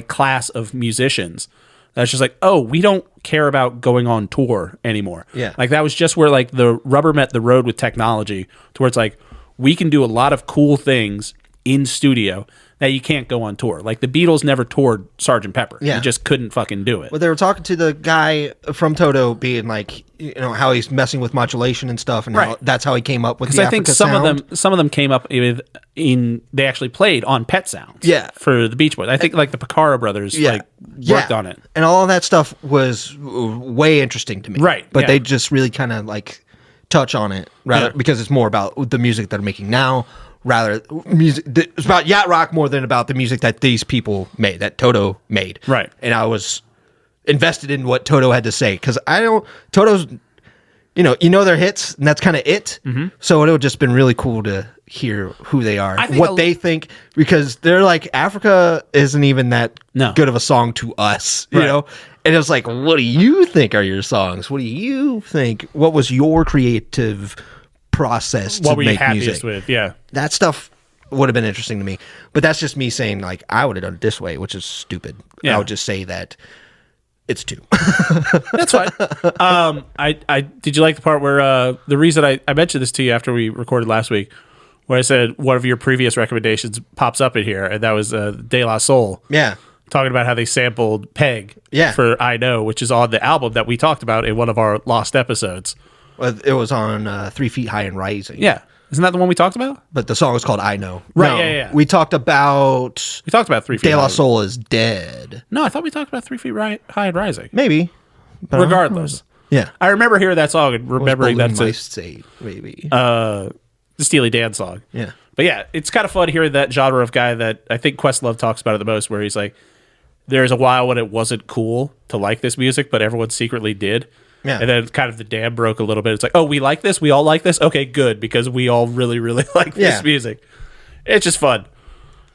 Speaker 1: class of musicians that's just like, oh, we don't care about going on tour anymore.
Speaker 2: Yeah.
Speaker 1: Like, that was just where, like, the rubber met the road with technology, to where it's like, we can do a lot of cool things in studio that you can't go on tour. Like, the Beatles never toured Sgt. Pepper.
Speaker 2: Yeah.
Speaker 1: You just couldn't fucking do it.
Speaker 2: Well, they were talking to the guy from Toto, being like, how he's messing with modulation and stuff, and how that's how he came up with the
Speaker 1: I think
Speaker 2: Africa sound.
Speaker 1: some of them came up with they actually played on Pet Sounds.
Speaker 2: Yeah.
Speaker 1: For the Beach Boys. I think like the Picaro brothers worked on it.
Speaker 2: And all of that stuff was way interesting to me.
Speaker 1: Right.
Speaker 2: But they just really kind of like touch on it because it's more about the music they're making now. It's about Yacht Rock more than about the music that these people made, that Toto made.
Speaker 1: Right.
Speaker 2: And I was invested in what Toto had to say, because Toto's, their hits, and that's kind of it. Mm-hmm. So it would have just been really cool to hear who they are, what they think, because they're like, Africa isn't even that good of a song to us, you know? And it was like, what do you think are your songs? What do you think? What was your creative process to
Speaker 1: what were you
Speaker 2: make
Speaker 1: happiest
Speaker 2: music
Speaker 1: with? Yeah.
Speaker 2: That stuff would have been interesting to me. But that's just me saying, like, I would have done it this way, which is stupid.
Speaker 1: Yeah.
Speaker 2: I would just say that it's 2.
Speaker 1: That's fine. I did you like the part where the reason I mentioned this to you after we recorded last week, where I said one of your previous recommendations pops up in here, and that was De La Soul.
Speaker 2: Yeah.
Speaker 1: Talking about how they sampled Peg for I Know, which is on the album that we talked about in one of our lost episodes.
Speaker 2: Well, it was on 3 Feet High and Rising.
Speaker 1: Yeah. Isn't that the one we talked about?
Speaker 2: But the song was called I Know.
Speaker 1: Right,
Speaker 2: No,
Speaker 1: yeah.
Speaker 2: We talked about
Speaker 1: 3 Feet
Speaker 2: De La
Speaker 1: High.
Speaker 2: Soul is Dead.
Speaker 1: No, I thought we talked about 3 Feet High and Rising.
Speaker 2: Maybe. But
Speaker 1: Regardless.
Speaker 2: Yeah.
Speaker 1: I remember hearing that song and remembering that's
Speaker 2: maybe.
Speaker 1: the Steely Dan song.
Speaker 2: Yeah.
Speaker 1: But yeah, it's kind of fun hearing that genre of guy that I think Questlove talks about it the most, where he's like, there's a while when it wasn't cool to like this music, but everyone secretly did.
Speaker 2: Yeah.
Speaker 1: And then kind of the dam broke a little bit. It's like, oh, we like this? We all like this? Okay, good, because we all really, really like this music. It's just fun.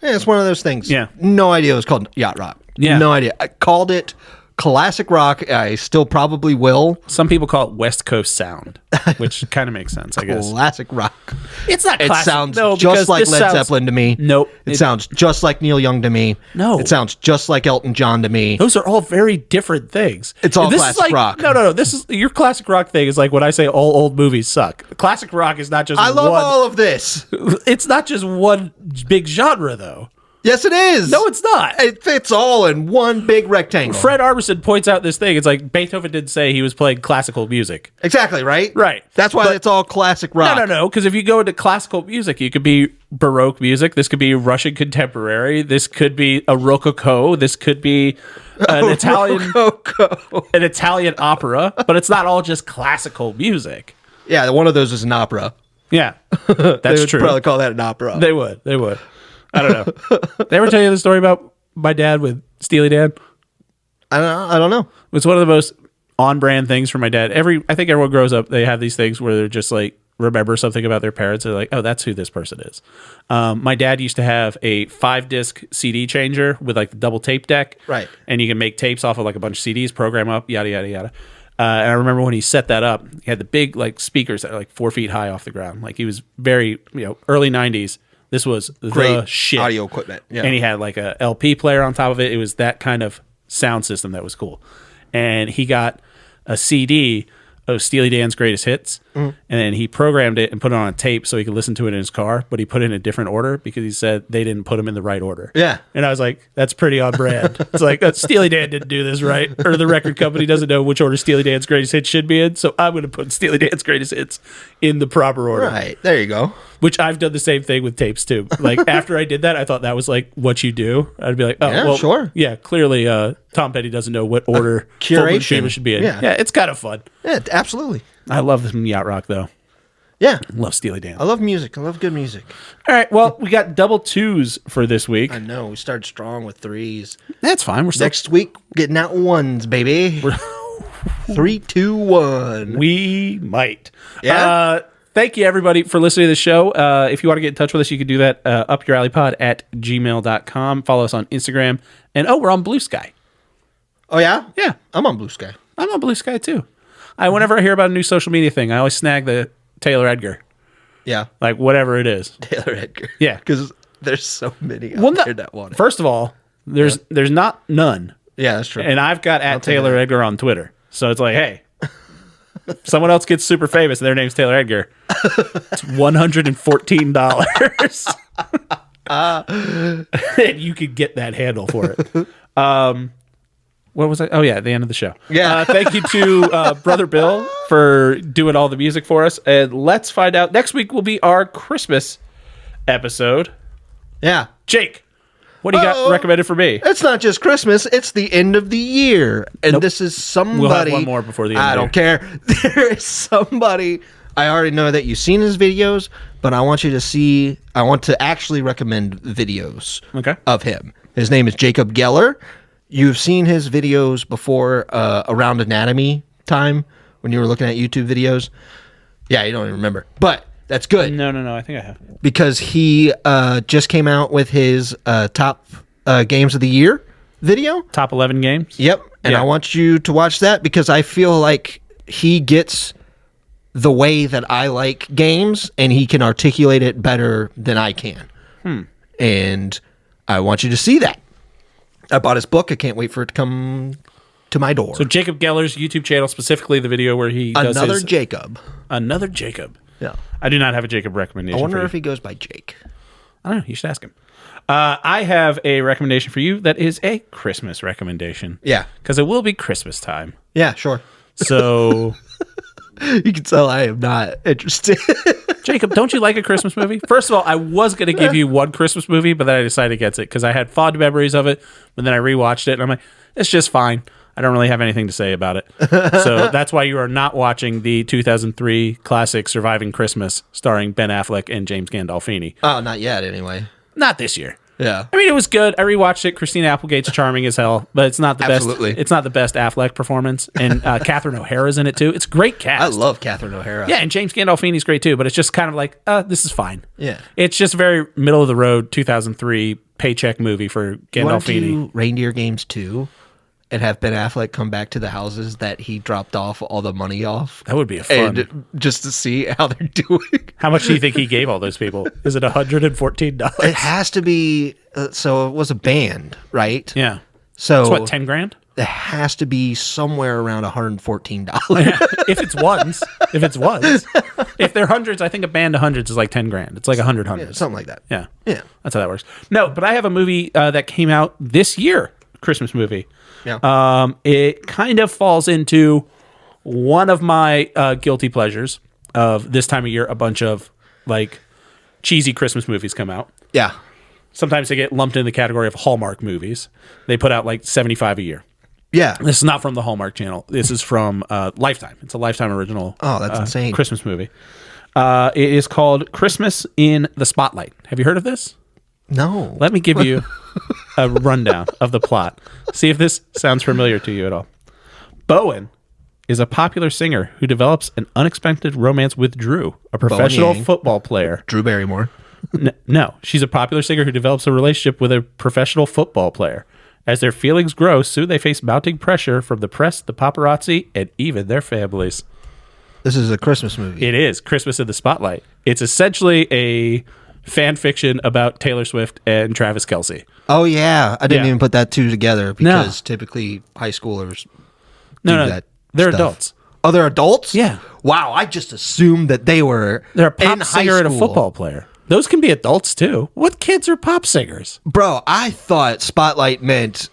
Speaker 2: Yeah, it's one of those things.
Speaker 1: Yeah.
Speaker 2: No idea it was called Yacht Rock.
Speaker 1: Yeah.
Speaker 2: No idea. I called it classic rock. I still probably will.
Speaker 1: Some people call it West Coast sound, which kind of makes sense, I guess.
Speaker 2: Classic rock.
Speaker 1: It's not classic.
Speaker 2: It sounds
Speaker 1: no,
Speaker 2: just like Led
Speaker 1: sounds,
Speaker 2: Zeppelin to me.
Speaker 1: Nope.
Speaker 2: It sounds just like Neil Young to me.
Speaker 1: No.
Speaker 2: It sounds just like Elton John to me.
Speaker 1: Those are all very different things.
Speaker 2: It's all
Speaker 1: this
Speaker 2: classic
Speaker 1: is like,
Speaker 2: rock.
Speaker 1: No. This is your classic rock thing is like when I say all old movies suck. Classic rock is not just
Speaker 2: I love all of this.
Speaker 1: It's not just one big genre, though.
Speaker 2: Yes, it is.
Speaker 1: No, it's not.
Speaker 2: It fits all in one big rectangle.
Speaker 1: Fred Armisen points out this thing. It's like Beethoven didn't say he was playing classical music.
Speaker 2: Exactly, right?
Speaker 1: Right.
Speaker 2: That's why it's all classic rock.
Speaker 1: No. Because if you go into classical music, you could be Baroque music. This could be Russian contemporary. This could be a Rococo. This could be an Italian opera. But it's not all just classical music.
Speaker 2: Yeah, one of those is an opera.
Speaker 1: Yeah,
Speaker 2: They
Speaker 1: that's
Speaker 2: would
Speaker 1: true.
Speaker 2: probably call that an opera.
Speaker 1: They would. I don't know. They ever tell you the story about my dad with Steely Dan?
Speaker 2: I don't know.
Speaker 1: It's one of the most on-brand things for my dad. I think everyone grows up, they have these things where they're just like, remember something about their parents. They're like, oh, that's who this person is. My dad used to have a 5-disc CD changer with like the double tape deck.
Speaker 2: Right.
Speaker 1: And you can make tapes off of like a bunch of CDs, program up, yada, yada, yada. And I remember when he set that up, he had the big like speakers that are like 4 feet high off the ground. Like he was very, early 90s. This was
Speaker 2: Great
Speaker 1: the shit.
Speaker 2: audio equipment. Yeah.
Speaker 1: And he had like a LP player on top of it. It was that kind of sound system that was cool. And he got a CD of Steely Dan's greatest hits, and then he programmed it and put it on a tape so he could listen to it in his car, but he put it in a different order because he said they didn't put them in the right order.
Speaker 2: Yeah.
Speaker 1: And I was like, that's pretty on brand. It's like, Steely Dan didn't do this right, or the record company doesn't know which order Steely Dan's greatest hits should be in, so I'm going to put Steely Dan's greatest hits in the proper order.
Speaker 2: Right. There you go.
Speaker 1: Which I've done the same thing with tapes too. Like after I did that, I thought that was like what you do. I'd be like, oh,
Speaker 2: Yeah,
Speaker 1: well,
Speaker 2: sure.
Speaker 1: Yeah, clearly Tom Petty doesn't know what order
Speaker 2: curation
Speaker 1: should be in.
Speaker 2: Yeah.
Speaker 1: Yeah, it's kind of fun.
Speaker 2: Yeah, absolutely.
Speaker 1: I love this Yacht Rock though.
Speaker 2: Yeah.
Speaker 1: I love Steely Dan.
Speaker 2: I love music. I love good music.
Speaker 1: All right, well, we got double twos for this week.
Speaker 2: I know. We started strong with threes.
Speaker 1: That's fine. We're still
Speaker 2: Next week, getting out ones, baby. 3, 2, 1.
Speaker 1: we might.
Speaker 2: Yeah?
Speaker 1: Thank you, everybody, for listening to the show. If you want to get in touch with us, you can do that upyouralleypod at gmail.com. Follow us on Instagram. And, we're on Blue Sky.
Speaker 2: Oh, yeah?
Speaker 1: Yeah.
Speaker 2: I'm on Blue Sky.
Speaker 1: I'm on Blue Sky, too. Whenever I hear about a new social media thing, I always snag the Taylor Edgar.
Speaker 2: Yeah.
Speaker 1: Like, whatever it is.
Speaker 2: Taylor Edgar.
Speaker 1: Yeah.
Speaker 2: Because there's so many out there that want it.
Speaker 1: First of all, there's not none.
Speaker 2: Yeah, that's true.
Speaker 1: And I've got at Taylor Edgar on Twitter. So it's like, hey, someone else gets super famous and their name's Taylor Edgar. It's $114. And you could get that handle for it. What was I? Oh, yeah, the end of the show.
Speaker 2: Yeah.
Speaker 1: Thank you to Brother Bill for doing all the music for us. And let's find out. Next week will be our Christmas episode.
Speaker 2: Yeah.
Speaker 1: Jake, what do you got recommended for me?
Speaker 2: It's not just Christmas. It's the end of the year. And this is somebody.
Speaker 1: We'll have one more before the end
Speaker 2: I
Speaker 1: of the
Speaker 2: don't care. There is somebody. I already know that you've seen his videos, but I want you to see. I want to actually recommend videos of him. His name is Jacob Geller. You've seen his videos before around anatomy time when you were looking at YouTube videos. Yeah, you don't even remember. But that's good.
Speaker 1: No. I think I have.
Speaker 2: Because he just came out with his top games of the year video.
Speaker 1: Top 11 games?
Speaker 2: Yep. And I want you to watch that because I feel like he gets the way that I like games and he can articulate it better than I can. And I want you to see that. I bought his book. I can't wait for it to come to my door.
Speaker 1: So Jacob Geller's YouTube channel, specifically the video where he does
Speaker 2: Another Jacob.
Speaker 1: Another Jacob.
Speaker 2: Yeah.
Speaker 1: I do not have a Jacob recommendation.
Speaker 2: I wonder
Speaker 1: for you.
Speaker 2: if he goes by Jake.
Speaker 1: I don't know. You should ask him. I have a recommendation for you that is a Christmas recommendation.
Speaker 2: Yeah.
Speaker 1: Because it will be Christmas time.
Speaker 2: Yeah, sure.
Speaker 1: So
Speaker 2: you can tell I am not interested.
Speaker 1: Jacob, don't you like a Christmas movie? First of all, I was going to give you one Christmas movie, but then I decided against it because I had fond memories of it. But then I rewatched it, and I'm like, it's just fine. I don't really have anything to say about it. So that's why you are not watching the 2003 classic Surviving Christmas starring Ben Affleck and James Gandolfini.
Speaker 2: Oh, not yet, anyway.
Speaker 1: Not this year.
Speaker 2: Yeah.
Speaker 1: I mean, it was good. I rewatched it. Christina Applegate's charming as hell, but it's not the
Speaker 2: Absolutely.
Speaker 1: best. It's not the best Affleck performance. And Catherine O'Hara's in it too. It's a great cast.
Speaker 2: I love Catherine O'Hara.
Speaker 1: Yeah, and James Gandolfini's great too. But it's just kind of like, this is fine.
Speaker 2: Yeah.
Speaker 1: It's just very middle of the road 2003 paycheck movie for
Speaker 2: You want to
Speaker 1: Gandolfini.
Speaker 2: do Reindeer Games 2 and have Ben Affleck come back to the houses that he dropped off all the money off?
Speaker 1: That would be a fun.
Speaker 2: And just to see how they're doing.
Speaker 1: How much do you think he gave all those people? Is it $114?
Speaker 2: It has to be. So it was a band, right?
Speaker 1: Yeah.
Speaker 2: So
Speaker 1: It's what, 10 grand?
Speaker 2: it has to be somewhere around $114.
Speaker 1: If it's ones. If they're hundreds, I think a band of hundreds is like 10 grand. It's like 100 hundreds.
Speaker 2: Something like that.
Speaker 1: Yeah.
Speaker 2: Yeah.
Speaker 1: That's how that works. No, but I have a movie that came out this year, Christmas movie.
Speaker 2: Yeah.
Speaker 1: It kind of falls into one of my guilty pleasures of this time of year. A bunch of like cheesy Christmas movies come out.
Speaker 2: Yeah.
Speaker 1: Sometimes they get lumped in the category of Hallmark movies. They put out like 75 a year.
Speaker 2: Yeah.
Speaker 1: This is not from the Hallmark Channel. This is from Lifetime. It's a Lifetime original.
Speaker 2: Oh, that's insane.
Speaker 1: Christmas movie. It is called Christmas in the Spotlight. Have you heard of this?
Speaker 2: No.
Speaker 1: Let me give you a rundown of the plot. See if this sounds familiar to you at all. Bowen is a popular singer who develops an unexpected romance with Drew, a professional football player.
Speaker 2: Drew Barrymore.
Speaker 1: No, she's a popular singer who develops a relationship with a professional football player. As their feelings grow, soon they face mounting pressure from the press, the paparazzi, and even their families.
Speaker 2: This is a Christmas movie.
Speaker 1: It is Christmas in the Spotlight. It's essentially a fan fiction about Taylor Swift and Travis Kelce.
Speaker 2: Oh, yeah. I didn't even put that two together because typically high schoolers do that.
Speaker 1: They're
Speaker 2: stuff.
Speaker 1: adults.
Speaker 2: Oh, they're adults?
Speaker 1: Yeah.
Speaker 2: Wow, I just assumed that they're
Speaker 1: a pop
Speaker 2: in high
Speaker 1: singer and a
Speaker 2: school.
Speaker 1: football player. Those can be adults too. What kids are pop singers?
Speaker 2: Bro, I thought Spotlight meant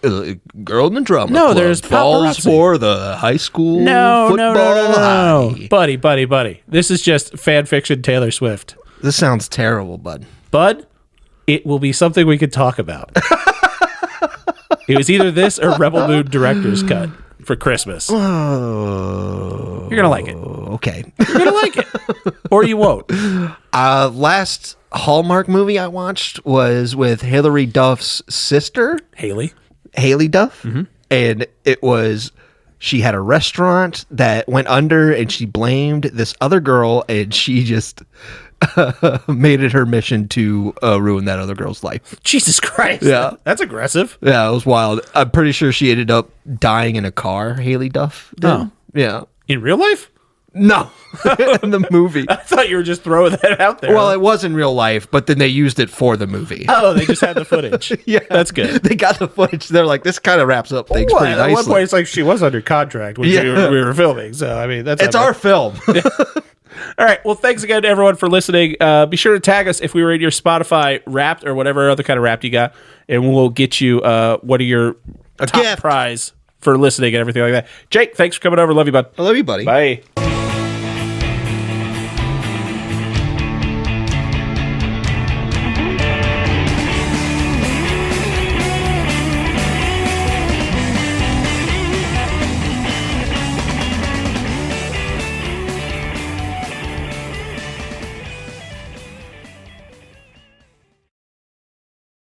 Speaker 2: girl in the drama.
Speaker 1: No,
Speaker 2: club
Speaker 1: there's
Speaker 2: falls
Speaker 1: paparazzi.
Speaker 2: for the high school
Speaker 1: No.
Speaker 2: high.
Speaker 1: Buddy. This is just fan fiction Taylor Swift.
Speaker 2: This sounds terrible, bud.
Speaker 1: Bud, it will be something we could talk about. It was either this or Rebel Moon Director's Cut for Christmas.
Speaker 2: Oh,
Speaker 1: You're going to like it.
Speaker 2: okay.
Speaker 1: You're going to like it. Or you won't.
Speaker 2: Last Hallmark movie I watched was with Hilary Duff's sister,
Speaker 1: Haley
Speaker 2: Duff.
Speaker 1: Mm-hmm.
Speaker 2: And it was, she had a restaurant that went under and she blamed this other girl and she just made it her mission to ruin that other girl's life.
Speaker 1: Jesus Christ.
Speaker 2: Yeah.
Speaker 1: That's aggressive.
Speaker 2: Yeah, it was wild. I'm pretty sure she ended up dying in a car, Haley Duff did.
Speaker 1: Oh.
Speaker 2: Yeah.
Speaker 1: In real life?
Speaker 2: No, in the movie.
Speaker 1: I thought you were just throwing that out there.
Speaker 2: Well, it was in real life, but then they used it for the movie.
Speaker 1: Oh, they just had the footage.
Speaker 2: Yeah.
Speaker 1: That's good.
Speaker 2: They got the footage. They're like, this kind of wraps up things pretty
Speaker 1: At
Speaker 2: nicely.
Speaker 1: one point, it's like she was under contract when we were filming. So, I mean, that's
Speaker 2: It's our film.
Speaker 1: All right. Well, thanks again to everyone for listening. Be sure to tag us if we were in your Spotify Wrapped or whatever other kind of Wrapped you got, and we'll get you one of your top
Speaker 2: gift.
Speaker 1: prize for listening and everything like that. Jake, thanks for coming over. Love you, bud.
Speaker 2: I love you, buddy.
Speaker 1: Bye.